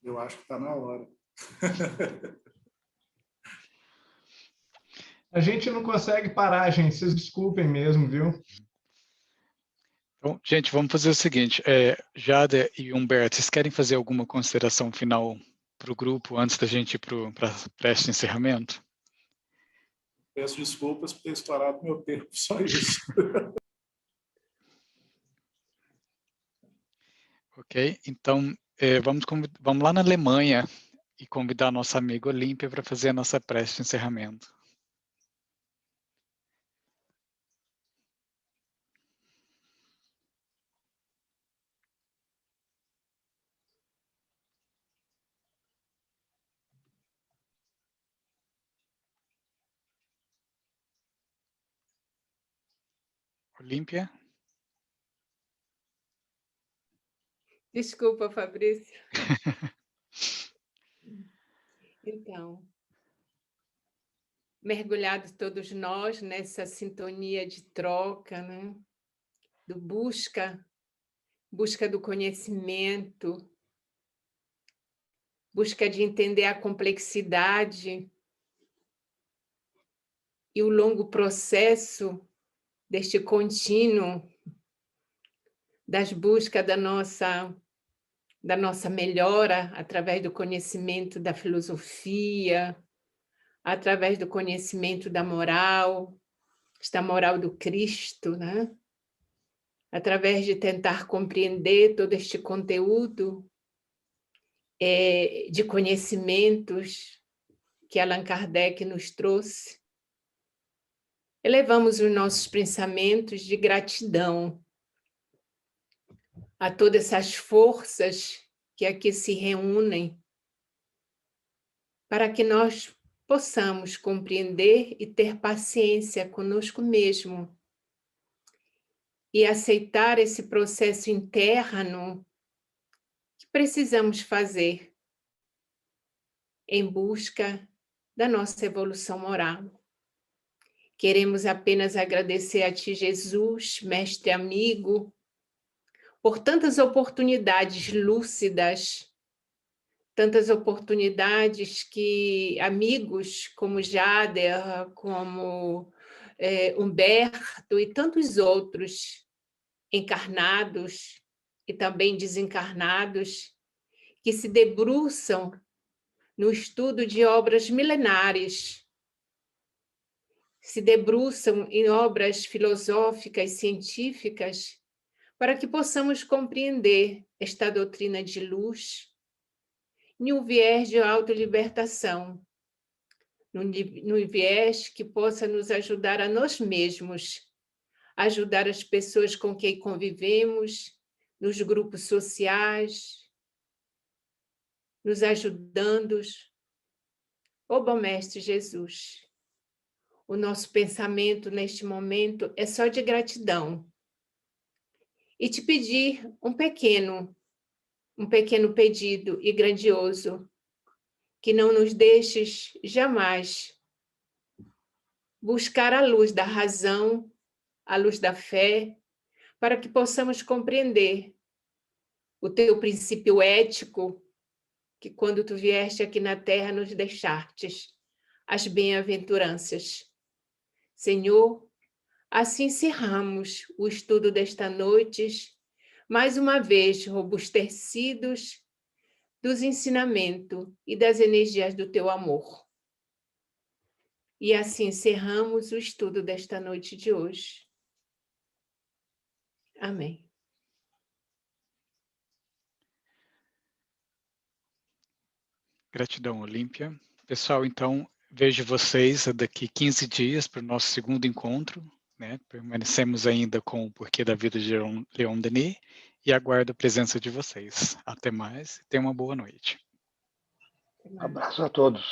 Eu acho que está na hora. A gente não consegue parar, gente. Vocês desculpem mesmo, viu? Então, gente, vamos fazer o seguinte. Jada e Humberto, vocês querem fazer alguma consideração final para o grupo antes da gente ir para este encerramento? Peço desculpas por ter estourado meu tempo, só isso. Ok, então vamos lá na Alemanha e convidar nosso amigo Olímpia para fazer a nossa prece de encerramento. Olímpia? Desculpa, Fabrício. Então, mergulhados todos nós nessa sintonia de troca, né? Do busca do conhecimento, busca de entender a complexidade e o longo processo deste contínuo das buscas da nossa melhora através do conhecimento da filosofia, através do conhecimento da moral, esta moral do Cristo, né? Através de tentar compreender todo este conteúdo de conhecimentos que Allan Kardec nos trouxe, elevamos os nossos pensamentos de gratidão a todas essas forças que aqui se reúnem para que nós possamos compreender e ter paciência conosco mesmo e aceitar esse processo interno que precisamos fazer em busca da nossa evolução moral. Queremos apenas agradecer a Ti, Jesus, mestre amigo, por tantas oportunidades lúcidas, tantas oportunidades que amigos como Jader, como Humberto e tantos outros encarnados e também desencarnados, que se debruçam no estudo de obras milenares, se debruçam em obras filosóficas, científicas, para que possamos compreender esta doutrina de luz em um viés de autolibertação, num viés que possa nos ajudar a nós mesmos, ajudar as pessoas com quem convivemos, nos grupos sociais, nos ajudando. Ó bom Mestre Jesus, o nosso pensamento neste momento é só de gratidão. E te pedir um pequeno pedido e grandioso, que não nos deixes jamais buscar a luz da razão, a luz da fé, para que possamos compreender o teu princípio ético, que quando tu vieste aqui na terra nos deixastes as bem-aventuranças. Senhor, assim encerramos o estudo desta noite, mais uma vez robustecidos dos ensinamentos e das energias do teu amor. E assim encerramos o estudo desta noite de hoje. Amém. Gratidão, Olímpia. Pessoal, então, vejo vocês daqui 15 dias para o nosso segundo encontro, né? Permanecemos ainda com o Porquê da Vida de Leon Denis e aguardo a presença de vocês. Até mais e tenham uma boa noite. Abraço a todos.